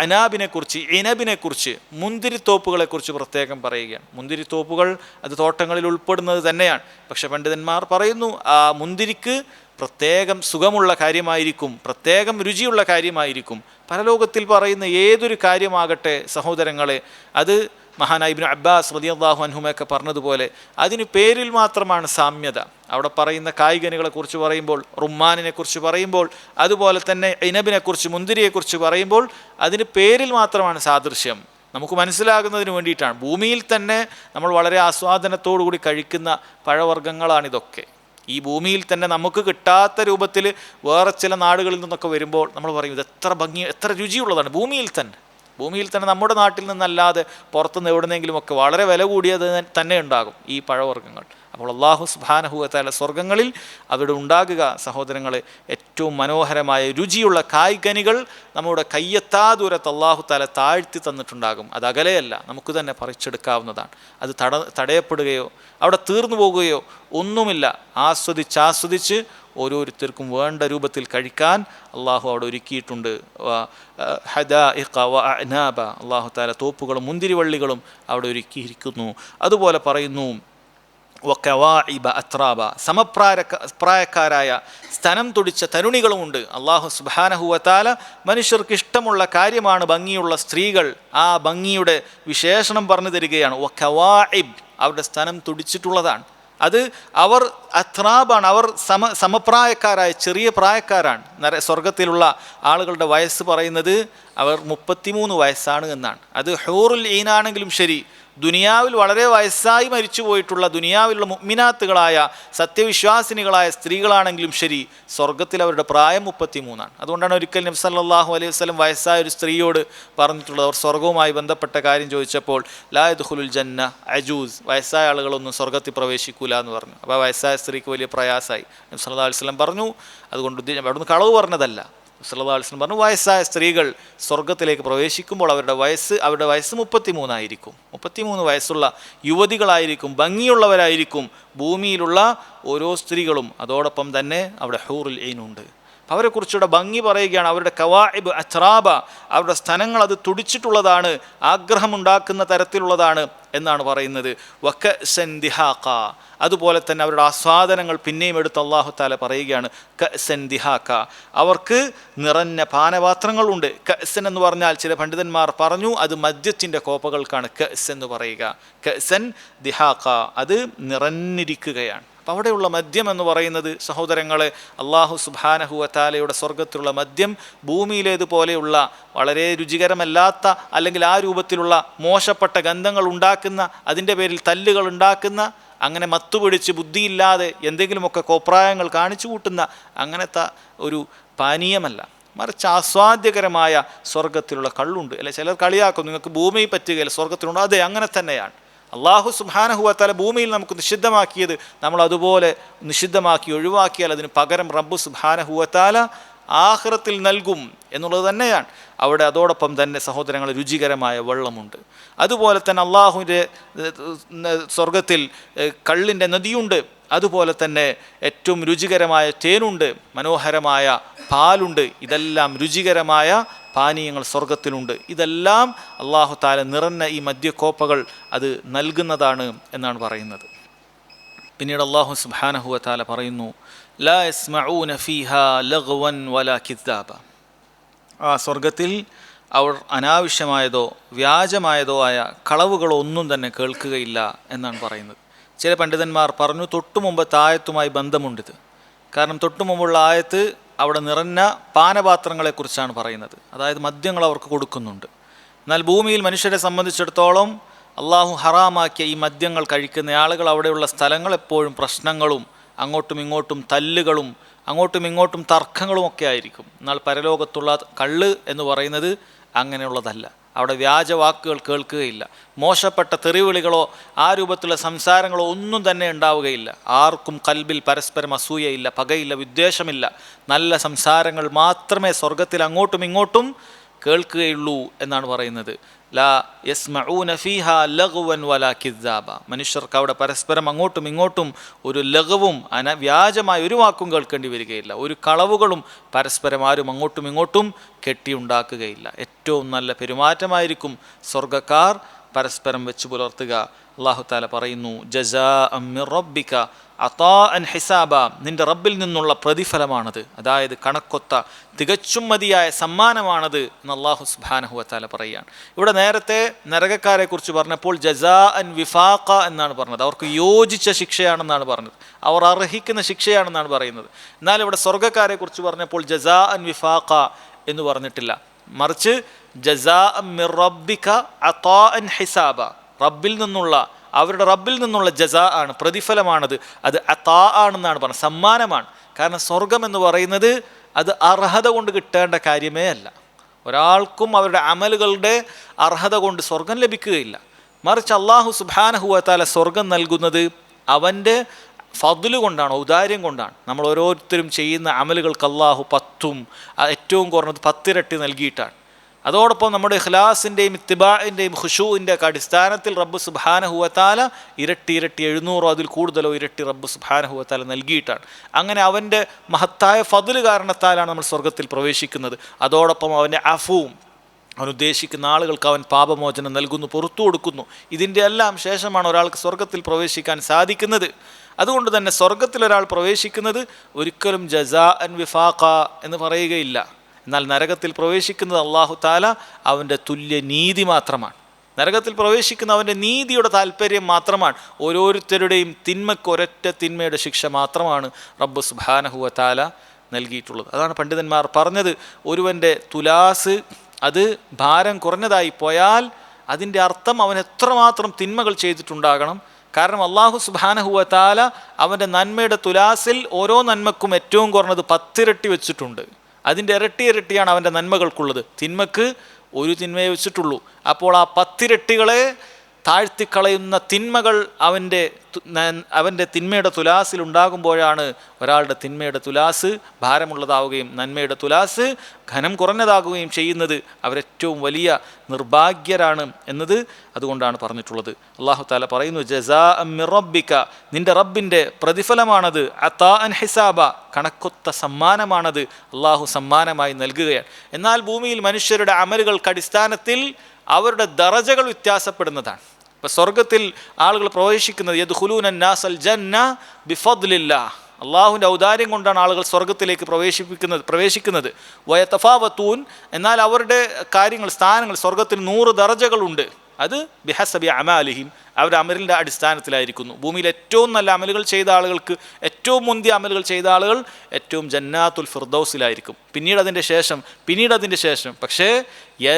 അനാബിനെക്കുറിച്ച്, ഇനബിനെക്കുറിച്ച്, മുന്തിരിത്തോപ്പുകളെക്കുറിച്ച് പ്രത്യേകം പറയുകയാണ്. മുന്തിരിത്തോപ്പുകൾ അത് തോട്ടങ്ങളിൽ ഉൾപ്പെടുന്നത് തന്നെയാണ്. പക്ഷെ പണ്ഡിതന്മാർ പറയുന്നു, ആ മുന്തിരിക്ക് പ്രത്യേകം സുഖമുള്ള കാര്യമായിരിക്കും, പ്രത്യേകം രുചിയുള്ള കാര്യമായിരിക്കും. പരലോകത്തിൽ പറയുന്ന ഏതൊരു കാര്യമാകട്ടെ സഹോദരങ്ങളെ, അത് മഹാനായ ഇബ്നു അബ്ബാസ് റളിയല്ലാഹു അൻഹുമയൊക്കെ പറഞ്ഞതുപോലെ അതിന് പേരിൽ മാത്രമാണ് സാമ്യത. അവിടെ പറയുന്ന കായ്കനികളെക്കുറിച്ച് പറയുമ്പോൾ, റുമ്മാനിനെക്കുറിച്ച് പറയുമ്പോൾ, അതുപോലെ തന്നെ ഇനബിനെക്കുറിച്ച്, മുന്തിരിയെക്കുറിച്ച് പറയുമ്പോൾ അതിന് പേരിൽ മാത്രമാണ് സാദൃശ്യം. നമുക്ക് മനസ്സിലാകുന്നതിന് വേണ്ടിയിട്ടാണ്. ഭൂമിയിൽ തന്നെ നമ്മൾ വളരെ ആസ്വാദനത്തോടു കൂടി കഴിക്കുന്ന പഴവർഗ്ഗങ്ങളാണിതൊക്കെ. ഈ ഭൂമിയിൽ തന്നെ നമുക്ക് കിട്ടാത്ത രൂപത്തിൽ വേറെ ചില നാടുകളിൽ നിന്നൊക്കെ വരുമ്പോൾ നമ്മൾ പറയും, ഇത് എത്ര ഭംഗി, എത്ര രുചിയുള്ളതാണ്. ഭൂമിയിൽ തന്നെ നമ്മുടെ നാട്ടിൽ നിന്നല്ലാതെ പുറത്തുനിന്ന് എവിടുന്നെങ്കിലുമൊക്കെ വളരെ വില കൂടിയത് തന്നെ ഉണ്ടാകും ഈ പഴവർഗ്ഗങ്ങൾ. അപ്പോൾ അല്ലാഹു സുബ്ഹാനഹു വ തആല സ്വർഗ്ഗങ്ങളിൽ അവിടെ ഉണ്ടാകുക സഹോദരങ്ങളെ ഏറ്റവും മനോഹരമായ രുചിയുള്ള കായ്കനികൾ നമ്മുടെ കയ്യെത്താ ദൂരത്ത് അല്ലാഹു തആല താഴ്ത്തി തന്നിട്ടുണ്ടാകും. അത് അകലെയല്ല, നമുക്ക് തന്നെ പറിച്ചെടുക്കാവുന്നതാണ്. അത് തടയപ്പെടുകയോ അവിടെ തീർന്നു പോകുകയോ ഒന്നുമില്ല. ആസ്വദിച്ച് ഓരോരുത്തർക്കും വേണ്ട രൂപത്തിൽ കഴിക്കാൻ അള്ളാഹു അവിടെ ഒരുക്കിയിട്ടുണ്ട്. ഹദാഇഖ വ അഅ്നാബ, അള്ളാഹു തആല തോപ്പുകളും മുന്തിരിവള്ളികളും അവിടെ ഒരുക്കിയിരിക്കുന്നു. അതുപോലെ പറയുന്നു വകവാഇബ അത്രാബ, സമപ്രായക്കാരായ സ്തനം തുടിച്ച തരുണികളുമുണ്ട്. അള്ളാഹു സുബ്ഹാനഹു വ തആല മനുഷ്യർക്ക് ഇഷ്ടമുള്ള കാര്യമാണ് ഭംഗിയുള്ള സ്ത്രീകൾ. ആ ഭംഗിയുടെ വിശേഷണം പറഞ്ഞു തരികയാണ്. വകവാഇബ്, അവരുടെ സ്തനം തുടിച്ചിട്ടുള്ളതാണ്. അത് അവർ അത്രാബാണ്, അവർ സമപ്രായക്കാരായ ചെറിയ പ്രായക്കാരാണ്. സ്വർഗത്തിലുള്ള ആളുകളുടെ വയസ്സ് പറയുന്നത് അവർ 33 വയസ്സാണ് എന്നാണ്. അത് ഹൂറുൽ ഈനാണെങ്കിലും ശരി, ദുനിയാവിൽ വളരെ വയസ്സായി മരിച്ചു പോയിട്ടുള്ള ദുനിയാവിലുള്ള മുഅ്മിനാത്തുകളായ സത്യവിശ്വാസിനികളായ സ്ത്രീകളാണെങ്കിലും ശരി, സ്വർഗത്തിൽ അവരുടെ പ്രായം 33. അതുകൊണ്ടാണ് ഒരിക്കൽ നബി സല്ലല്ലാഹു അലൈഹി വസല്ലം വയസ്സായ ഒരു സ്ത്രീയോട് പറഞ്ഞിട്ടുള്ളത്. അവർ സ്വർഗവുമായി ബന്ധപ്പെട്ട കാര്യം ചോദിച്ചപ്പോൾ ലാ യദ്ഖുലുൽ ജന്ന അജൂസ്, വയസ്സായ ആളുകളൊന്നും സ്വർഗത്തിൽ പ്രവേശിക്കൂല എന്ന് പറഞ്ഞു. അപ്പോൾ വയസ്സായ സ്ത്രീക്ക് വലിയ പ്രയാസമായി. നബി സല്ലല്ലാഹു അലൈഹി വസല്ലം പറഞ്ഞു, അതുകൊണ്ട് അവിടുന്ന് കളവ് പറഞ്ഞതല്ല. സല്ലല്ലാഹു അലൈഹി വസല്ലം പറഞ്ഞു, വയസ്സായ സ്ത്രീകൾ സ്വർഗത്തിലേക്ക് പ്രവേശിക്കുമ്പോൾ അവരുടെ വയസ്സ് 33 ആയിരിക്കും. 33 വയസ്സുള്ള യുവതികളായിരിക്കും, ഭംഗിയുള്ളവരായിരിക്കും ഭൂമിയിലുള്ള ഓരോ സ്ത്രീകളും. അതോടൊപ്പം തന്നെ അവിടെ ഹൂറുൽ ഈനുണ്ട്. അവരെക്കുറിച്ചുള്ള ഭംഗി പറയുകയാണ്. അവരുടെ കവാഇബ് അച്റാബ, അവരുടെ സ്ഥലങ്ങൾ അത് തുടിച്ചിട്ടുള്ളതാണ്, ആഗ്രഹമുണ്ടാക്കുന്ന തരത്തിലുള്ളതാണ് എന്നാണ് പറയുന്നത്. വകഅ്സൻ ദിഹാഖ, അതുപോലെ തന്നെ അവരുടെ ആസ്വാദനങ്ങൾ പിന്നെയും എടുത്ത് അല്ലാഹു തആല പറയുകയാണ് കഅ്സൻ ദിഹാഖ, അവർക്ക് നിറഞ്ഞ പാനപാത്രങ്ങളുണ്ട്. കഅ്സൻ എന്ന് പറഞ്ഞാൽ ചില പണ്ഡിതന്മാർ പറഞ്ഞു അത് മദ്യത്തിൻ്റെ കോപ്പകൾക്കാണ് കഅ്സ് എന്ന് പറയുക. കഅ്സൻ ദിഹാഖ, അത് നിറഞ്ഞിരിക്കുകയാണ്. അപ്പം അവിടെയുള്ള മദ്യം എന്ന് പറയുന്നത് സഹോദരങ്ങളെ, അല്ലാഹു സുബ്ഹാനഹു വ തആലയുടെ സ്വർഗത്തിലുള്ള മദ്യം ഭൂമിയിലേതുപോലെയുള്ള വളരെ രുചികരമല്ലാത്ത അല്ലെങ്കിൽ ആ രൂപത്തിലുള്ള മോശപ്പെട്ട ഗന്ധങ്ങൾ ഉണ്ടാക്കുന്ന, അതിൻ്റെ പേരിൽ തല്ലുകൾ ഉണ്ടാക്കുന്ന, അങ്ങനെ മത്തുപിടിച്ച് ബുദ്ധിയില്ലാതെ എന്തെങ്കിലുമൊക്കെ കോപ്രായങ്ങൾ കാണിച്ചു കൂട്ടുന്ന അങ്ങനത്തെ ഒരു പാനീയമല്ല. മറിച്ച് ആസ്വാദ്യകരമായ സ്വർഗത്തിലുള്ള കള്ളുണ്ട്. അല്ലെ, ചിലർ കളിയാക്കും നിങ്ങൾക്ക് ഭൂമി പറ്റുകയില്ല, സ്വർഗത്തിലുണ്ട്. അതെ, അങ്ങനെ തന്നെയാണ്. അല്ലാഹു സുബ്ഹാനഹു വ തആല ഭൂമിയിൽ നമുക്ക് നിഷിദ്ധമാക്കിയത് നമ്മൾ അതുപോലെ നിഷിദ്ധമാക്കി ഒഴിവാക്കിയാൽ അതിന് പകരം റബ്ബ് സുബ്ഹാനഹു വ തആല ആഖിറത്തിൽ നൽകും എന്നുള്ളത് തന്നെയാണ്. അവിടെ അതോടൊപ്പം തന്നെ സഹോദരങ്ങൾ രുചികരമായ വെള്ളമുണ്ട്. അതുപോലെ തന്നെ അള്ളാഹുവിൻ്റെ സ്വർഗത്തിൽ കള്ളിൻ്റെ നദിയുണ്ട്. അതുപോലെ തന്നെ ഏറ്റവും രുചികരമായ തേനുണ്ട്, മനോഹരമായ പാലുണ്ട്. ഇതെല്ലാം രുചികരമായ പാനീയങ്ങൾ സ്വർഗത്തിലുണ്ട്. ഇതെല്ലാം അല്ലാഹു തആല നിറഞ്ഞ ഈ മദ്യക്കോപ്പകൾ അത് നൽകുന്നതാണ് എന്നാണ് പറയുന്നത്. പിന്നീട് അല്ലാഹു സുബ്ഹാനഹു വ തആല പറയുന്നു ലാ യസ്മഊന ഫീഹാ ലഗ്വൻ വലാ കിദ്ദാബ, ആ സ്വർഗത്തിൽ അവർ അനാവശ്യമായതോ വ്യാജമായതോ ആയ കളവുകളോ ഒന്നും തന്നെ കേൾക്കുകയില്ല എന്നാണ് പറയുന്നത്. ചില പണ്ഡിതന്മാർ പറഞ്ഞു തൊട്ടു മുമ്പത്തെ ആയത്തുമായി ബന്ധമുണ്ടിത്. കാരണം തൊട്ടു മുമ്പുള്ള ആയത്ത് അവിടെ നിറഞ്ഞ പാനപാത്രങ്ങളെക്കുറിച്ചാണ് പറയുന്നത്, അതായത് മദ്യങ്ങൾ അവർക്ക് കൊടുക്കുന്നുണ്ട്. എന്നാൽ ഭൂമിയിൽ മനുഷ്യരെ സംബന്ധിച്ചിടത്തോളം അള്ളാഹു ഹറാമാക്കിയ ഈ മദ്യങ്ങൾ കഴിക്കുന്ന ആളുകൾ അവിടെയുള്ള സ്ഥലങ്ങൾ എപ്പോഴും പ്രശ്നങ്ങളും അങ്ങോട്ടും ഇങ്ങോട്ടും തല്ലുകളും അങ്ങോട്ടും ഇങ്ങോട്ടും തർക്കങ്ങളും ഒക്കെ ആയിരിക്കും. എന്നാൽ പരലോകത്തുള്ള കള്ള് എന്ന് പറയുന്നത് അങ്ങനെയുള്ളതല്ല. അവിടെ വ്യാജവാക്കുകൾ കേൾക്കുകയില്ല, മോശപ്പെട്ട തെറിവിളികളോ ആ രൂപത്തിലുള്ള സംസാരങ്ങളോ ഒന്നും തന്നെ ഉണ്ടാവുകയില്ല. ആർക്കും കൽബിൽ പരസ്പരം അസൂയയില്ല, പകയില്ല, വിദ്വേഷമില്ല. നല്ല സംസാരങ്ങൾ മാത്രമേ സ്വർഗത്തിൽ അങ്ങോട്ടും ഇങ്ങോട്ടും കേൾക്കുകയുള്ളൂ എന്നാണ് പറയുന്നത്. ലാ യസ്മഊന ഫീഹാ ലഗ്വൻ വലാ കിദ്ദാബ, മനുഷ്യർക്ക് അവിടെ പരസ്പരം അങ്ങോട്ടും ഇങ്ങോട്ടും ഒരു ലഘവും വ്യാജമായ ഒരു വാക്കും കേൾക്കേണ്ടി വരികയില്ല. ഒരു കളവുകളും പരസ്പരം ആരും അങ്ങോട്ടും ഇങ്ങോട്ടും കെട്ടിയുണ്ടാക്കുകയില്ല. ഏറ്റവും നല്ല പെരുമാറ്റമായിരിക്കും സ്വർഗക്കാർ പരസ്പരം വെച്ച് പുലർത്തുക. അല്ലാഹു തആല പറയുന്നു ജസാഅൻ മിർ റബ്ബിക അതാഅൻ ഹിസാബ, നിന്റെ റബ്ബിൽ നിന്നുള്ള പ്രതിഫലമാണത്, അതായത് കണക്കൊത്ത തികച്ചും മതിയായ സമ്മാനമാണത് എന്ന് അല്ലാഹു സുബ്ഹാനഹു വ തആല പറയുകയാണ്. ഇവിടെ നേരത്തെ നരകക്കാരെ കുറിച്ച് പറഞ്ഞപ്പോൾ ജസാഅൻ വിഫാഖ എന്നാണ് പറഞ്ഞത്, അവർക്ക് യോജിച്ച ശിക്ഷയാണെന്നാണ് പറഞ്ഞത്, അവർ അർഹിക്കുന്ന ശിക്ഷയാണെന്നാണ് പറയുന്നത്. എന്നാൽ ഇവിടെ സ്വർഗ്ഗക്കാരെ കുറിച്ച് പറഞ്ഞപ്പോൾ ജസാഅൻ വിഫാഖ എന്ന് പറഞ്ഞിട്ടില്ല, മറിച്ച് ജസാഅൻ മിർ റബ്ബിക അതാഅൻ ഹിസാബ, റബ്ബിൽ നിന്നുള്ള അവരുടെ റബ്ബിൽ നിന്നുള്ള ജസാ ആണ്, പ്രതിഫലമാണത്. അത് അതാ ആണെന്നാണ് പറഞ്ഞത്, സമ്മാനമാണ്. കാരണം സ്വർഗം എന്ന് പറയുന്നത് അത് അർഹത കൊണ്ട് കിട്ടേണ്ട കാര്യമേ അല്ല. ഒരാൾക്കും അവരുടെ അമലുകളുടെ അർഹത കൊണ്ട് സ്വർഗം ലഭിക്കുകയില്ല. മറിച്ച് അല്ലാഹു സുബ്ഹാനഹു വ തആല സ്വർഗം നൽകുന്നത് അവൻ്റെ ഫദ്ല് കൊണ്ടാണ്, ഔദാര്യം കൊണ്ടാണ്. നമ്മൾ ഓരോരുത്തരും ചെയ്യുന്ന അമലുകൾക്ക് അള്ളാഹു 10 ഏറ്റവും കുറഞ്ഞത് 10 ഇരട്ടി നൽകിയിട്ടാണ്. അതോടൊപ്പം നമ്മുടെ ഇഖ്ലാസിൻ്റെയും ഇത്തിബാഇൻ്റെയും ഖുശൂഇൻ്റെ ഒക്കെ അടിസ്ഥാനത്തിൽ റബ്ബ് സുബ്ഹാനഹു വ തആല ഇരട്ടി 700 അതിൽ കൂടുതലോ ഇരട്ടി റബ്ബ് സുബ്ഹാനഹു വ തആല നൽകിയിട്ടാണ്. അങ്ങനെ അവൻ്റെ മഹത്തായ ഫദ്ല് കാരണത്താലാണ് നമ്മൾ സ്വർഗത്തിൽ പ്രവേശിക്കുന്നത്. അതോടൊപ്പം അവൻ്റെ അഫുവും, അവൻ ഉദ്ദേശിക്കുന്ന ആളുകൾക്ക് അവൻ പാപമോചനം നൽകുന്നു, പുറത്തു കൊടുക്കുന്നു. ഇതിൻ്റെ എല്ലാം ശേഷമാണ് ഒരാൾക്ക് സ്വർഗത്തിൽ പ്രവേശിക്കാൻ സാധിക്കുന്നത്. അതുകൊണ്ട് തന്നെ സ്വർഗത്തിൽ ഒരാൾ പ്രവേശിക്കുന്നത് ഒരിക്കലും ജസാഅൻ വിഫാഖ എന്ന് പറയുകയില്ല. എന്നാൽ നരകത്തിൽ പ്രവേശിക്കുന്നത് അല്ലാഹു തആല അവൻ്റെ തുല്യ നീതി മാത്രമാണ്. നരകത്തിൽ പ്രവേശിക്കുന്ന അവൻ്റെ നീതിയുടെ താല്പര്യം മാത്രമാണ്. ഓരോരുത്തരുടെയും തിന്മയ്ക്ക് ഒരൊറ്റ തിന്മയുടെ ശിക്ഷ മാത്രമാണ് റബ്ബ് സുബ്ഹാനഹു വ തആല നൽകിയിട്ടുള്ളത്. അതാണ് പണ്ഡിതന്മാർ പറഞ്ഞത്, ഒരുവൻ്റെ തുലാസ് അത് ഭാരം കുറഞ്ഞതായി പോയാൽ അതിൻ്റെ അർത്ഥം അവൻ എത്രമാത്രം തിന്മകൾ ചെയ്തിട്ടുണ്ടാകണം. കാരണം അല്ലാഹു സുബ്ഹാനഹു വ തആല അവൻ്റെ നന്മയുടെ തുലാസിൽ ഓരോ നന്മക്കും ഏറ്റവും കുറഞ്ഞത് 10 ഇരട്ടി വെച്ചിട്ടുണ്ട്. അതിൻ്റെ ഇരട്ടിയാണ് അവൻ്റെ നന്മകൾക്കുള്ളത്. തിന്മക്ക് ഒരു തിന്മയെ വെച്ചിട്ടുള്ളൂ. അപ്പോൾ ആ 10 ഇരട്ടികളെ താഴ്ത്തിക്കളയുന്ന തിന്മകൾ അവൻ്റെ തിന്മയുടെ തുലാസിൽ ഉണ്ടാകുമ്പോഴാണ് ഒരാളുടെ തിന്മയുടെ തുലാസ് ഭാരമുള്ളതാവുകയും നന്മയുടെ തുലാസ് ഘനം കുറഞ്ഞതാകുകയും ചെയ്യുന്നത്. അവരേറ്റവും വലിയ നിർഭാഗ്യരാണ് എന്നത് അതുകൊണ്ടാണ് പറഞ്ഞിട്ടുള്ളത്. അല്ലാഹു തആല പറയുന്നു, ജസാഅൻ മിർ റബ്ബിക, നിന്റെ റബ്ബിൻ്റെ പ്രതിഫലമാണത്, അതാഅൻ ഹിസാബ, കണക്കൊത്ത സമ്മാനമാണത്, അള്ളാഹു സമ്മാനമായി നൽകുകയാണ്. എന്നാൽ ഭൂമിയിൽ മനുഷ്യരുടെ അമലുകൾക്ക് അടിസ്ഥാനത്തിൽ അവരുടെ ദറജകൾ വ്യത്യാസപ്പെടുന്നതാണ്. ഇപ്പം സ്വർഗത്തിൽ ആളുകൾ പ്രവേശിക്കുന്നത് യദ്ഖുലൂന നാസൽ ജന്ന ബിഫദ്ലില്ലാഹ്, അള്ളാഹുവിൻ്റെ ഔദാര്യം കൊണ്ടാണ് ആളുകൾ സ്വർഗത്തിലേക്ക് പ്രവേശിക്കുന്നത്. വയതഫാവത്തൂൻ, എന്നാൽ അവരുടെ സ്ഥാനങ്ങൾ സ്വർഗത്തിൽ 100 ദറജകളുണ്ട്. അത് ബിഹസബി അമാലിഹിം, അവരുടെ അമലിൻ്റെ അടിസ്ഥാനത്തിലായിരിക്കുന്നു. ഭൂമിയിൽ ഏറ്റവും നല്ല അമലുകൾ ചെയ്ത ആളുകൾക്ക്, ഏറ്റവും മുന്തിയ അമലുകൾ ചെയ്ത ആളുകൾ ഏറ്റവും ജന്നാത്തുൽ ഫിർദൗസിലായിരിക്കും. പിന്നീട് അതിൻ്റെ ശേഷം പക്ഷേ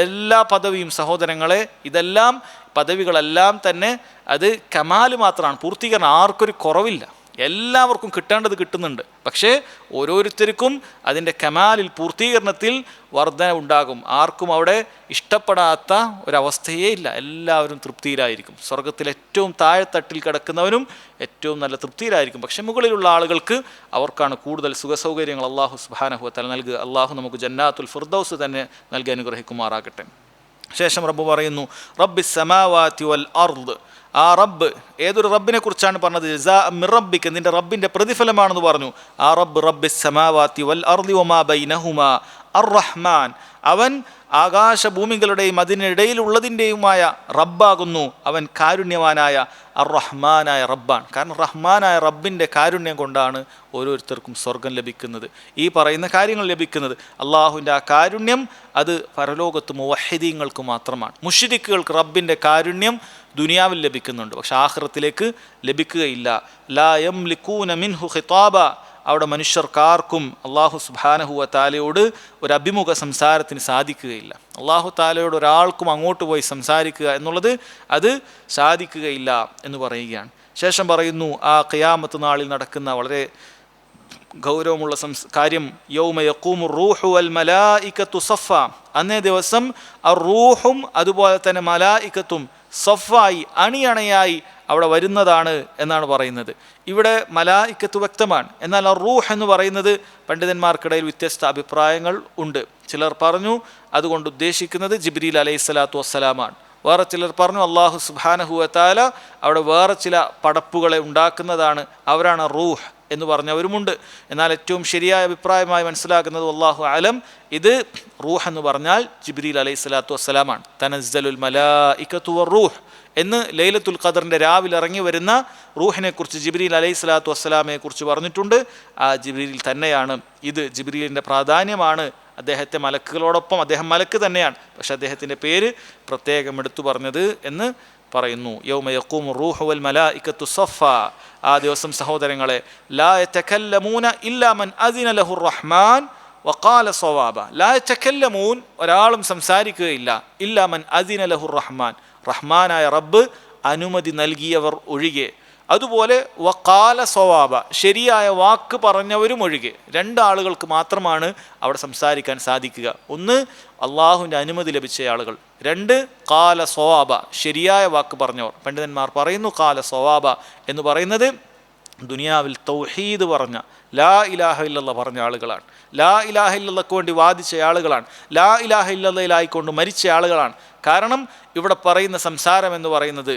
എല്ലാ പദവിയും സഹോദരങ്ങളെ, ഇതെല്ലാം പദവികളെല്ലാം തന്നെ അത് കമാല് മാത്രമാണ്, പൂർത്തീകരണം. ആർക്കൊരു കുറവില്ല, എല്ലാവർക്കും കിട്ടേണ്ടത് കിട്ടുന്നുണ്ട്. പക്ഷേ ഓരോരുത്തർക്കും അതിൻ്റെ കമാലിൽ, പൂർത്തീകരണത്തിൽ വർധന ഉണ്ടാകും. ആർക്കും അവിടെ ഇഷ്ടപ്പെടാത്ത ഒരവസ്ഥയേ ഇല്ല, എല്ലാവരും തൃപ്തിയിലായിരിക്കും. സ്വർഗത്തിൽ ഏറ്റവും താഴെത്തട്ടിൽ കിടക്കുന്നവനും ഏറ്റവും നല്ല തൃപ്തിയിലായിരിക്കും. പക്ഷേ മുകളിലുള്ള ആളുകൾക്ക് അവർക്കാണ് കൂടുതൽ സുഖസൗകര്യങ്ങൾ അല്ലാഹു സുബ്ഹാനഹു വ തആല നൽകുക. അല്ലാഹു നമുക്ക് ജന്നാത്തുൽ ഫിർദൗസ് തന്നെ നൽകി അനുഗ്രഹിക്കുമാറാകട്ടെ. ശേഷം റബ്ബ് പറയുന്നു, റബ്ബിസ് സമാവാതി വൽ അർദ്, ആ റബ്ബ്, ഏതൊരു റബ്ബിനെ കുറിച്ചാണ് പറഞ്ഞത്? ജസാഅൻ മിർ റബ്ബിക, നിന്റെ റബ്ബിൻ്റെ പ്രതിഫലമാണെന്ന് പറഞ്ഞു. ആ റബ്ബ് റബ്ബിസ് സമാവാതി വൽ അർദി വമാ ബൈനഹുമാ അർ റഹ്മാൻ, അവൻ ആകാശഭൂമികളുടെയും അതിനിടയിലുള്ളതിൻ്റെയുമായ റബ്ബാകുന്നു. അവൻ കാരുണ്യവാനായ അർ റഹ്മാനായ റബ്ബാണ്. കാരണം റഹ്മാനായ റബ്ബിൻ്റെ കാരുണ്യം കൊണ്ടാണ് ഓരോരുത്തർക്കും സ്വർഗം ലഭിക്കുന്നത്, ഈ പറയുന്ന കാര്യങ്ങൾ ലഭിക്കുന്നത്. അള്ളാഹുവിൻ്റെ ആ കാരുണ്യം അത് പരലോകത്ത് മുവഹിദീങ്ങൾക്ക് മാത്രമാണ്. മുശ്രിക്കുകൾക്ക് റബ്ബിൻ്റെ കാരുണ്യം ദുനിയാവിൽ ലഭിക്കുന്നുണ്ട്, പക്ഷെ ആഖിറത്തിലേക്ക് ലഭിക്കുകയില്ല. ലാ യംലികൂന മിൻഹു ഖിതാബ, അവിടെ മനുഷ്യർക്കാർക്കും അല്ലാഹു സുബ്ഹാനഹു വ തആലയോട് ഒരു അഭിമുഖ സംസാരത്തിന് സാധിക്കുകയില്ല. അല്ലാഹു തആലയോട് ഒരാൾക്കും അങ്ങോട്ട് പോയി സംസാരിക്കുക എന്നുള്ളത് അത് സാധിക്കുകയില്ല എന്ന് പറയുകയാണ്. ശേഷം പറയുന്നു, ആ ഖിയാമത്ത് നാളിൽ നടക്കുന്ന വളരെ ഗൗരവമുള്ള കാര്യം, യൗമ യഖൂമു റൂഹു വൽ മലായികത്തു സഫ, അന്നേ ദിവസം റൂഹും അതുപോലെ തന്നെ മലായികത്തും സഫായി, അണിയണയായി അവിടെ വരുന്നതാണ് എന്നാണ് പറയുന്നത്. ഇവിടെ മലായിക്കത്ത് വ്യക്തമാണ്, എന്നാൽ റൂഹ് എന്ന് പറയുന്നത് പണ്ഡിതന്മാർക്കിടയിൽ വ്യത്യസ്ത അഭിപ്രായങ്ങൾ ഉണ്ട്. ചിലർ പറഞ്ഞു അതുകൊണ്ട് ഉദ്ദേശിക്കുന്നത് ജിബ്രീൽ അലൈഹിസ്സലാത്തു വസ്സലാമാണ്. വേറെ ചിലർ പറഞ്ഞു അല്ലാഹു സുബ്ഹാനഹു വ തആല അവിടെ വേറെ ചില പടപ്പുകളെ ഉണ്ടാക്കുന്നതാണ്, അവരാണ് റൂഹ് എന്ന് പറഞ്ഞവരുമുണ്ട്. എന്നാൽ ഏറ്റവും ശരിയായ അഭിപ്രായമായി മനസ്സിലാക്കുന്നത് വല്ലാഹു അലം, ഇത് റൂഹ് എന്ന് പറഞ്ഞാൽ ജിബ്രീൽ അലൈഹിസ്സലാത്തു വസ്സലാമാണ്. തനസ്സലുൽ മലായികത്തു വറൂഹ് എന്ന് ലൈലത്തുൽ ഖദറിൻ്റെ രാവിലെ ഇറങ്ങി വരുന്ന റൂഹിനെ കുറിച്ച്, ജിബ്രീൽ അലൈഹിസ്സലാത്തു വസ്സലാമയെ കുറിച്ച് പറഞ്ഞിട്ടുണ്ട്. ആ ജിബ്രീൽ തന്നെയാണ് ഇത്. ജിബ്രീലിൻ്റെ പ്രാധാന്യമാണ്. അദ്ദേഹത്തെ മലക്കുകളോടൊപ്പം, അദ്ദേഹം മലക്ക് തന്നെയാണ്, പക്ഷെ അദ്ദേഹത്തിൻ്റെ പേര് പ്രത്യേകം എടുത്തു പറഞ്ഞത് എന്ന് പറയുന്നു. യൗമ യഖൂമു റൂഹു വൽ മലായികത്തു സഫ, ആ ദിവസം സഹോദരങ്ങളെ, ലാ യതകല്ലമൂന ഇല്ലാ മൻ അദിന ലഹു റഹ്മാൻ വഖാല സവാബ, ലാ യതകല്ലമൂൻ, ഒരാളും സംസാരിക്കുകയില്ല, ഇല്ലാ മൻ അദിന ലഹു റഹ്മാൻ, റഹ്മാനായ റബ്ബ് അനുമതി നൽകിയവർ ഒഴികെ. അതുപോലെ വഖാല സ്വവാബ, ശരിയായ വാക്ക് പറഞ്ഞവരും ഒഴികെ 2 ആളുകൾക്ക് മാത്രമാണ് അവിടെ സംസാരിക്കാൻ സാധിക്കുക. ഒന്ന് അള്ളാഹുവിൻ്റെ അനുമതി ലഭിച്ച ആളുകൾ, 2 ഖാല സ്വവാബ, ശരിയായ വാക്ക് പറഞ്ഞവർ. പണ്ഡിതന്മാർ പറയുന്നു ഖാല സ്വവാബ എന്ന് പറയുന്നത് ദുനിയാവിൽ തൗഹീദ് പറഞ്ഞ, ലാ ഇലാഹ ഇല്ലല്ലാഹ് പറഞ്ഞ ആളുകളാണ്, ലാ ഇലാഹ ഇല്ലല്ലാഹ്ക്ക് വേണ്ടി വാദിച്ച ആളുകളാണ്, ലാ ഇലാഹ ഇല്ലല്ലാഹിലായിക്കൊണ്ട് മരിച്ച ആളുകളാണ്. കാരണം ഇവിടെ പറയുന്ന സംസാരം എന്ന് പറയുന്നത്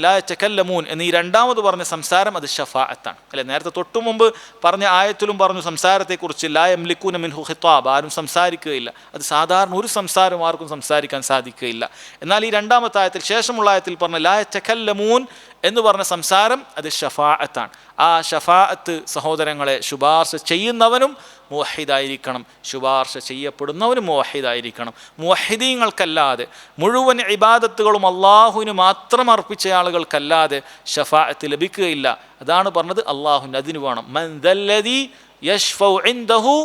ലാ യതകല്ലമൂൻ എന്ന് ഈ രണ്ടാമത് പറഞ്ഞ സംസാരം അത് ഷഫാഅത്താണ് അല്ലെ. നേരത്തെ തൊട്ടു മുമ്പ് പറഞ്ഞ ആയത്തിലും പറഞ്ഞു സംസാരത്തെക്കുറിച്ച്, ലാ യംലികൂന മിൻഹു ഖിതാബ്, ആരും സംസാരിക്കുകയില്ല. അത് സാധാരണ ഒരു സംസാരം ആർക്കും സംസാരിക്കാൻ സാധിക്കുകയില്ല. എന്നാൽ ഈ രണ്ടാമത്തെ ആയത്തിൽ, ശേഷമുള്ള ആയത്തിൽ പറഞ്ഞ ലാ യതകല്ലമൂൻ എന്ന് പറഞ്ഞ സംസാരം അത് ഷഫാഅത്താണ്. ആ ഷഫാഅത്ത് സഹോദരങ്ങളെ, ശുപാർശ ചെയ്യുന്നവനും മുവഹിദായിരിക്കണം, ശുപാർശ ചെയ്യപ്പെടുന്നവനും മുവഹിദായിരിക്കണം. മുവഹിദീങ്ങൾക്കല്ലാതെ, മുഴുവൻ ഇബാദത്തുകളും അള്ളാഹുവിന് മാത്രം അർപ്പിച്ച ആളുകൾക്കല്ലാതെ ഷഫാഅത്ത് ലഭിക്കുകയില്ല. അതാണ് പറഞ്ഞത് അള്ളാഹുവിന് അതിന് വേണം. മൻ ദല്ലദീ യശ്ഫഉ ഇൻദഹു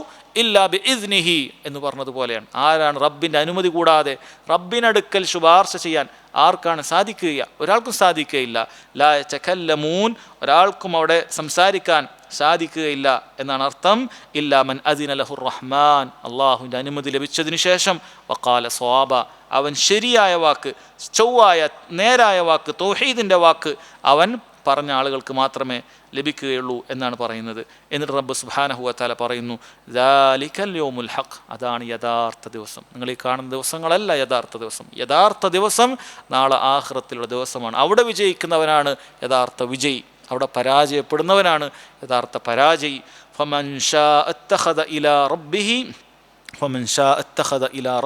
ഇല്ലാ ബിഇസ്നിഹി എന്ന് പറഞ്ഞതുപോലെയാണ്. ആരാണ് റബ്ബിൻ്റെ അനുമതി കൂടാതെ റബ്ബിനടുക്കൽ ശുപാർശ ചെയ്യാൻ ആർക്കാണ് സാധിക്കുക? ഒരാൾക്കും സാധിക്കുകയില്ല. ലാ യതകല്ലമൂൻ, ഒരാൾക്കും അവിടെ സംസാരിക്കാൻ സാധിക്കുകയില്ല എന്നാണ് അർത്ഥം. ഇല്ലാ മൻ അദിന ലഹുർ റഹ്മാൻ, അള്ളാഹുവിൻ്റെ അനുമതി ലഭിച്ചതിന് ശേഷം വഖാല സ്വവാബ, അവൻ ശരിയായ വാക്ക്, ചൊവ്വായ നേരായ വാക്ക്, തൗഹീദിൻ്റെ വാക്ക് അവൻ പറഞ്ഞ ആളുകൾക്ക് മാത്രമേ ലഭിക്കുകയുള്ളൂ എന്നാണ് പറയുന്നത്. എന്നിട്ട് റബ്ബ് സുബ്ഹാനഹു വ തആല പറയുന്നു, ദാലികൽ യൗമുൽ ഹഖ്, അതാണ് യഥാർത്ഥ ദിവസം. നിങ്ങൾ ഈ കാണുന്ന ദിവസങ്ങളല്ല യഥാർത്ഥ ദിവസം. യഥാർത്ഥ ദിവസം നാളെ ആഖിറത്തിലുള്ള ദിവസമാണ്. അവിടെ വിജയിക്കുന്നവനാണ് യഥാർത്ഥ വിജയി, അവിടെ പരാജയപ്പെടുന്നവനാണ് യഥാർത്ഥ പരാജയി. ഫമൻ ശാഅ അത്തഖദ ഇലാ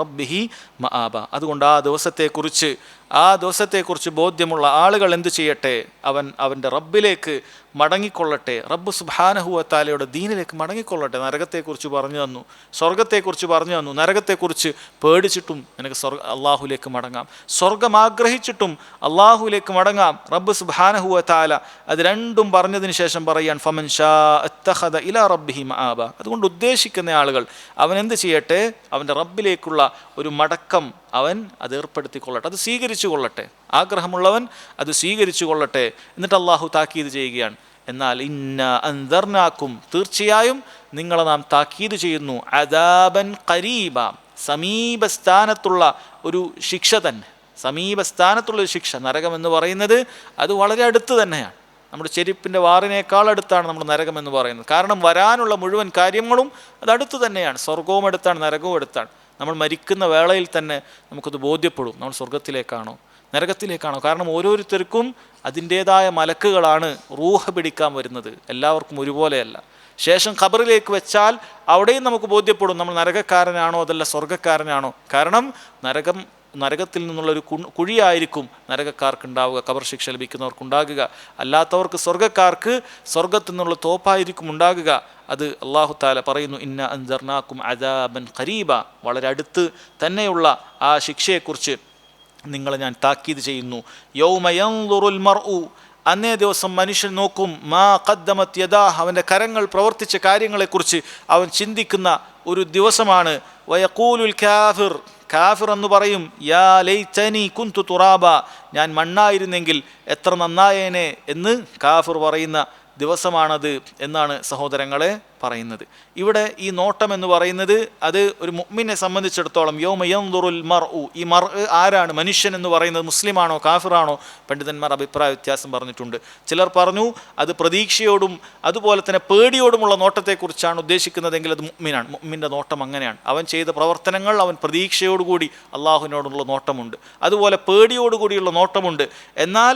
റബ്ബിഹി മആബ. അതുകൊണ്ട് ആ ദിവസത്തെക്കുറിച്ച് ബോധ്യമുള്ള ആളുകൾ എന്തു ചെയ്യട്ടെ? അവൻ്റെ റബ്ബിലേക്ക് മടങ്ങിക്കൊള്ളട്ടെ, റബ്ബ് സുബ്ഹാനഹു വ തആലയുടെ ദീനിലേക്ക് മടങ്ങിക്കൊള്ളട്ടെ. നരകത്തെക്കുറിച്ച് പറഞ്ഞു തന്നു, സ്വർഗത്തെക്കുറിച്ച് പറഞ്ഞു തന്നു. നരകത്തെക്കുറിച്ച് പേടിച്ചിട്ടും നിനക്ക് അള്ളാഹുലേക്ക് മടങ്ങാം, സ്വർഗം ആഗ്രഹിച്ചിട്ടും അള്ളാഹുലേക്ക് മടങ്ങാം. റബ്ബ് സുബ്ഹാനഹു വ തആല അത് രണ്ടും പറഞ്ഞതിന് ശേഷം പറയാൻ ഫമൻ ശാഅ അത്തഖദ ഇലാ റബ്ബിഹി മആബ. അതുകൊണ്ട് ഉദ്ദേശിക്കുന്ന ആളുകൾ അവൻ എന്ത് ചെയ്യട്ടെ? അവൻ്റെ റബ്ബിലേക്കുള്ള ഒരു മടക്കം അവൻ അത് ഏർപ്പെടുത്തിക്കൊള്ളട്ടെ, അത് സ്വീകരിച്ചു കൊള്ളട്ടെ. ആഗ്രഹമുള്ളവൻ അത് സ്വീകരിച്ചു കൊള്ളട്ടെ. എന്നിട്ട് അള്ളാഹു താക്കീത് ചെയ്യുകയാണ്, എന്നാൽ ഇന്നാ അൻദർനാക്കും, തീർച്ചയായും നിങ്ങളെ നാം താക്കീത് ചെയ്യുന്നു, അദാബൻ ഖരീബ, സമീപസ്ഥാനത്തുള്ള ഒരു ശിക്ഷ തന്നെ. സമീപസ്ഥാനത്തുള്ളൊരു ശിക്ഷ, നരകം എന്ന് പറയുന്നത് അത് വളരെ അടുത്ത് തന്നെയാണ്. നമ്മുടെ ചെരുപ്പിൻ്റെ വാറിനേക്കാൾ അടുത്താണ് നമ്മൾ നരകം എന്ന് പറയുന്നത്. കാരണം വരാനുള്ള മുഴുവൻ കാര്യങ്ങളും അത് അടുത്ത് തന്നെയാണ്. സ്വർഗവും അടുത്താണ്, നരകവും അടുത്താണ്. നമ്മൾ മരിക്കുന്ന വേളയിൽ തന്നെ നമുക്കത് ബോധ്യപ്പെടും, നമ്മൾ സ്വർഗത്തിലേക്കാണോ നരകത്തിലേക്കാണോ. കാരണം ഓരോരുത്തർക്കും അതിൻ്റേതായ മലക്കുകളാണ് റൂഹ് പിടിക്കാൻ വരുന്നത്, എല്ലാവർക്കും ഒരുപോലെയല്ല. ശേഷം ഖബറിലേക്ക് വെച്ചാൽ അവിടെയും നമുക്ക് ബോധ്യപ്പെടും നമ്മൾ നരകക്കാരനാണോ അതല്ല സ്വർഗക്കാരനാണോ. കാരണം നരകത്തിൽ നിന്നുള്ളൊരു കുഴിയായിരിക്കും നരകക്കാർക്ക് ഉണ്ടാവുക, ഖബർ ശിക്ഷ ലഭിക്കുന്നവർക്കുണ്ടാകുക. അല്ലാത്തവർക്ക്, സ്വർഗക്കാർക്ക് സ്വർഗത്തിൽ നിന്നുള്ള തോപ്പായിരിക്കും ഉണ്ടാകുക. അത് അല്ലാഹു തആല പറയുന്നു, ഇന്ന അൻദർനാക്കും അദാബൻ ഖരീബ, വളരെ അടുത്ത് തന്നെയുള്ള ആ ശിക്ഷയെക്കുറിച്ച് നിങ്ങളെ ഞാൻ താക്കീത് ചെയ്യുന്നു. യൗമ യൻദുറുൽ മർഉ, അന്നേ ദിവസം മനുഷ്യൻ നോക്കും, മാ ഖദ്ദമത് യദാഹ്, അവൻ്റെ കരങ്ങൾ പ്രവർത്തിച്ച കാര്യങ്ങളെക്കുറിച്ച് അവൻ ചിന്തിക്കുന്ന ഒരു ദിവസമാണ്. വയഖൂലുൽ കാഫിർ, കാഫിർ എന്ന് പറയും, യാ ലൈതനി കുന്തു തുറാബ, ഞാൻ മണ്ണായിരുന്നെങ്കിൽ എത്ര നന്നായേനെ എന്ന് കാഫിർ പറയുന്ന ദിവസമാണത് എന്നാണ് സഹോദരങ്ങളെ പറയുന്നത്. ഇവിടെ ഈ നോട്ടം എന്ന് പറയുന്നത് അത് ഒരു മുഅ്മിനെ സംബന്ധിച്ചിടത്തോളം യൗമ യൻദുറുൽ മർഉ, ഈ മർഉ ആരാണ്? മനുഷ്യൻ എന്ന് പറയുന്നത് മുസ്ലിമാണോ കാഫിറാണോ? പണ്ഡിതന്മാർ അഭിപ്രായ വ്യത്യാസം പറഞ്ഞിട്ടുണ്ട്. ചിലർ പറഞ്ഞു അത് പ്രതീക്ഷയോടും അതുപോലെ തന്നെ പേടിയോടുമുള്ള നോട്ടത്തെക്കുറിച്ചാണ് ഉദ്ദേശിക്കുന്നതെങ്കിൽ അത് മുഅ്മിനാണ്. മുഅ്മിൻ്റെ നോട്ടം അങ്ങനെയാണ്. അവൻ ചെയ്ത പ്രവർത്തനങ്ങൾ അവൻ പ്രതീക്ഷയോടുകൂടി അള്ളാഹുവിനോടുള്ള നോട്ടമുണ്ട്, അതുപോലെ പേടിയോടുകൂടിയുള്ള നോട്ടമുണ്ട്. എന്നാൽ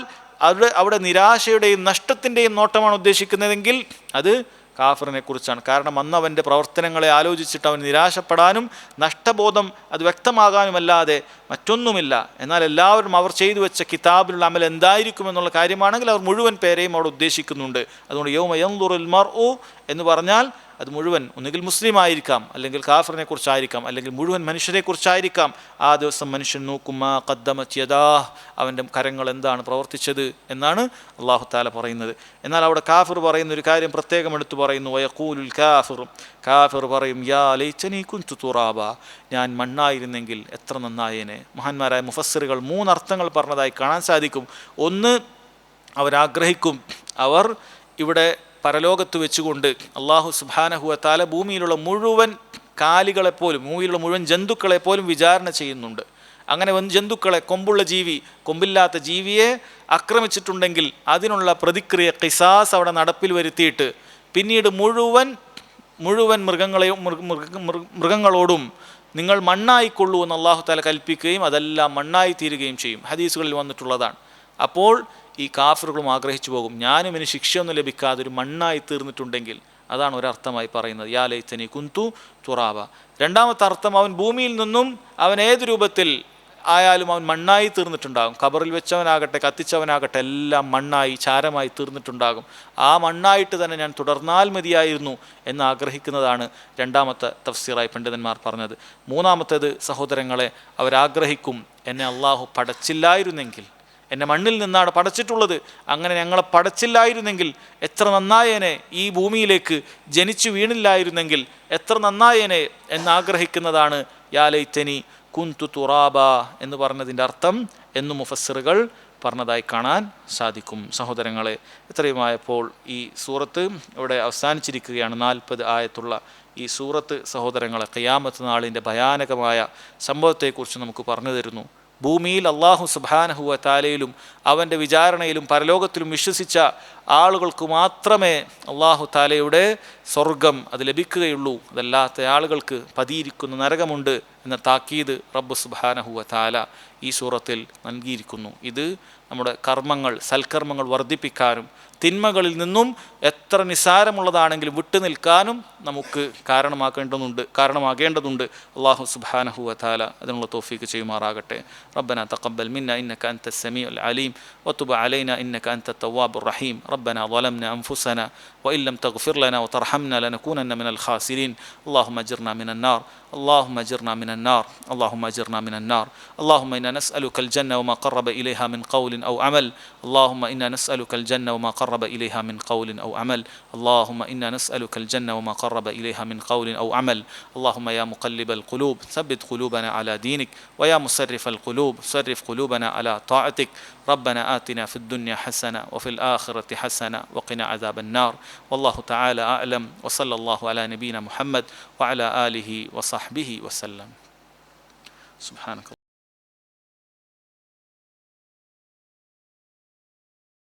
അവിടെ നിരാശയുടെയും നഷ്ടത്തിൻ്റെയും നോട്ടമാണ് ഉദ്ദേശിക്കുന്നതെങ്കിൽ അത് കാഫിറിനെ കുറിച്ചാണ്. കാരണം അന്ന് അവൻ്റെ പ്രവർത്തനങ്ങളെ ആലോചിച്ചിട്ട് അവൻ നിരാശപ്പെടാനും നഷ്ടബോധം അത് വ്യക്തമാകാനുമല്ലാതെ മറ്റൊന്നുമില്ല. എന്നാൽ എല്ലാവരും അവർ ചെയ്തു വെച്ച കിതാബിലുള്ള അമൽ എന്തായിരിക്കുമെന്നുള്ള കാര്യമാണെങ്കിൽ അവർ മുഴുവൻ പേരെയും അവിടെ ഉദ്ദേശിക്കുന്നുണ്ട്. അതുകൊണ്ട് യൗമ യൻദുറുൽ മർഉ എന്ന് പറഞ്ഞാൽ അത് മുഴുവൻ, ഒന്നുകിൽ മുസ്ലിം ആയിരിക്കാം, അല്ലെങ്കിൽ കാഫിറിനെ കുറിച്ചായിരിക്കാം, അല്ലെങ്കിൽ മുഴുവൻ മനുഷ്യരെ കുറിച്ചായിരിക്കാം. ആ ദിവസം മനുഷ്യൻ നോക്കും, മാ ഖദ്ദമത് യദാഹ്, അവൻ്റെ കരങ്ങൾ എന്താണ് പ്രവർത്തിച്ചത് എന്നാണ് അല്ലാഹു തആല പറയുന്നത്. എന്നാൽ അവിടെ കാഫിർ പറയുന്ന ഒരു കാര്യം പ്രത്യേകം എടുത്തു പറയുന്നു. വയഖൂലുൽ കാഫിർ, കാഫിർ പറയും, യാ ലൈതനി കുൻതു തുറാബ, ഞാൻ മണ്ണായിരുന്നെങ്കിൽ എത്ര നന്നായേനെ. മഹാന്മാരായ മുഫസ്സിറുകൾ 3 അർത്ഥങ്ങൾ പറഞ്ഞതായി കാണാൻ സാധിക്കും. ഒന്ന്, അവരാഗ്രഹിക്കും, അവർ ഇവിടെ പരലോകത്ത് വെച്ചുകൊണ്ട് അള്ളാഹു സുബ്ഹാനഹു വ തആല ഭൂമിയിലുള്ള മുഴുവൻ കാലികളെപ്പോലും, ഭൂമിയിലുള്ള മുഴുവൻ ജന്തുക്കളെപ്പോലും വിചാരണ ചെയ്യുന്നുണ്ട്. അങ്ങനെ ജന്തുക്കളെ, കൊമ്പുള്ള ജീവി കൊമ്പില്ലാത്ത ജീവിയെ ആക്രമിച്ചിട്ടുണ്ടെങ്കിൽ അതിനുള്ള പ്രതിക്രിയ ഖിസാസ് അവിടെ നടപ്പിൽ വരുത്തിയിട്ട് പിന്നീട് മുഴുവൻ മൃഗങ്ങളോടും നിങ്ങൾ മണ്ണായിക്കൊള്ളൂ എന്ന് അള്ളാഹു തആല കൽപ്പിക്കുകയും അതെല്ലാം മണ്ണായി തീരുകയും ചെയ്യും. ഹദീസുകളിൽ വന്നിട്ടുള്ളതാണ്. അപ്പോൾ ഈ കാഫിറുകളും ആഗ്രഹിച്ചു പോകും, ഞാനും ഇനി ശിക്ഷയൊന്നും ലഭിക്കാതെ ഒരു മണ്ണായി തീർന്നിട്ടുണ്ടെങ്കിൽ. അതാണ് ഒരർത്ഥമായി പറയുന്നത്, യാ ലൈതനി കുന്തു തുറാബ. രണ്ടാമത്തെ അർത്ഥം, അവൻ ഭൂമിയിൽ നിന്നും അവൻ ഏത് രൂപത്തിൽ ആയാലും അവൻ മണ്ണായി തീർന്നിട്ടുണ്ടാകും. ഖബറിൽ വെച്ചവനാകട്ടെ കത്തിച്ചവനാകട്ടെ എല്ലാം മണ്ണായി ചാരമായി തീർന്നിട്ടുണ്ടാകും. ആ മണ്ണായിട്ട് തന്നെ ഞാൻ തുടർന്നാൽ മതിയായിരുന്നു എന്ന് ആഗ്രഹിക്കുന്നതാണ് രണ്ടാമത്തെ തഫ്സീറായി പണ്ഡിതന്മാർ പറഞ്ഞത്. മൂന്നാമത്തേത് സഹോദരങ്ങളെ, അവരാഗ്രഹിക്കും, എന്നെ അള്ളാഹു പടച്ചില്ലായിരുന്നെങ്കിൽ, എന്നെ മണ്ണിൽ നിന്നാണ് പടച്ചിട്ടുള്ളത്, അങ്ങനെ ഞങ്ങളെ പടച്ചില്ലായിരുന്നെങ്കിൽ എത്ര നന്നായേനെ, ഈ ഭൂമിയിലേക്ക് ജനിച്ചു വീണില്ലായിരുന്നെങ്കിൽ എത്ര നന്നായേനെ എന്നാഗ്രഹിക്കുന്നതാണ് യാ ലൈതനി കുന്തു തുറാബ എന്ന് പറഞ്ഞതിൻ്റെ അർത്ഥം എന്ന് മുഫസ്സിറുകൾ പറഞ്ഞതായി കാണാൻ സാധിക്കും. സഹോദരങ്ങളെ, ഇത്രയുമായപ്പോൾ ഈ സൂറത്ത് ഇവിടെ അവസാനിച്ചിരിക്കുകയാണ്. 40 ആയത്തുള്ള ഈ സൂറത്ത് സഹോദരങ്ങളെ ഖിയാമത്ത് നാളിൻ്റെ ഭയാനകമായ സംഭവത്തെക്കുറിച്ച് നമുക്ക് പറഞ്ഞു തരുന്നു. ഭൂമിയിൽ അള്ളാഹു സുബ്ഹാനഹു വ തആലയിലും അവൻ്റെ വിചാരണയിലും പരലോകത്തിലും വിശ്വസിച്ച ആളുകൾക്ക് മാത്രമേ അള്ളാഹു തആലയുടെ സ്വർഗം അത് ലഭിക്കുകയുള്ളൂ. അതല്ലാത്ത ആളുകൾക്ക് പതിയിരിക്കുന്ന നരകമുണ്ട് എന്ന താക്കീത് റബ്ബ് സുബ്ഹാനഹു വ തആല ഈ സൂറത്തിൽ നൽകിയിരിക്കുന്നു. ഇത് നമ്മുടെ കർമ്മങ്ങൾ, സൽക്കർമ്മങ്ങൾ വർദ്ധിപ്പിക്കാനും തിന്മകളിൽ നിന്നും എത്ര നിസ്സാരമുള്ളതാണെങ്കിലും വിട്ടുനിൽക്കാനും നമുക്ക് കാരണമാകേണ്ടതുണ്ട്. അല്ലാഹു സുബ്ഹാനഹു വ തആല അതിനുള്ള തൗഫീഖ് ചെയ്യുമാറാകട്ടെ. റബ്ബനാ തഖബ്ബൽ മിന്നാ ഇന്നക അൻതസ് സമീഉൽ അലീം വതുബ് അലൈനാ ഇന്നക അൻതത് തവ്വാബുർ റഹീം. റബ്ബനാ ളലംനാ അൻഫുസനാ വഇൻ ലം തഗ്ഫിർ ലനാ വതർഹംനാ ലനകൂനന്ന മിനൽ ഖാസിരീൻ. അല്ലാഹുമ്മ അജിർനാ മിനൻ നാർ, اللهم اجرنا من النار، اللهم اجرنا من النار. اللهم إنا نسألك الجنة وما قرب إليها من قول أو عمل. اللهم إنا نسألك الجنة وما قرب إليها من قول أو عمل. اللهم إنا نسألك الجنة وما قرب إليها من قول أو عمل. اللهم يا مقلب القلوب ثبت قلوبنا على دينك، ويا مصرف القلوب صرف قلوبنا على طاعتك. ربنا آتنا في الدنيا حسنة وفي الآخرة حسنة وقنا عذاب النار. والله تعالى أعلم، وصلى الله على نبينا محمد وعلى آله وصحبه وسلم. سبحانك.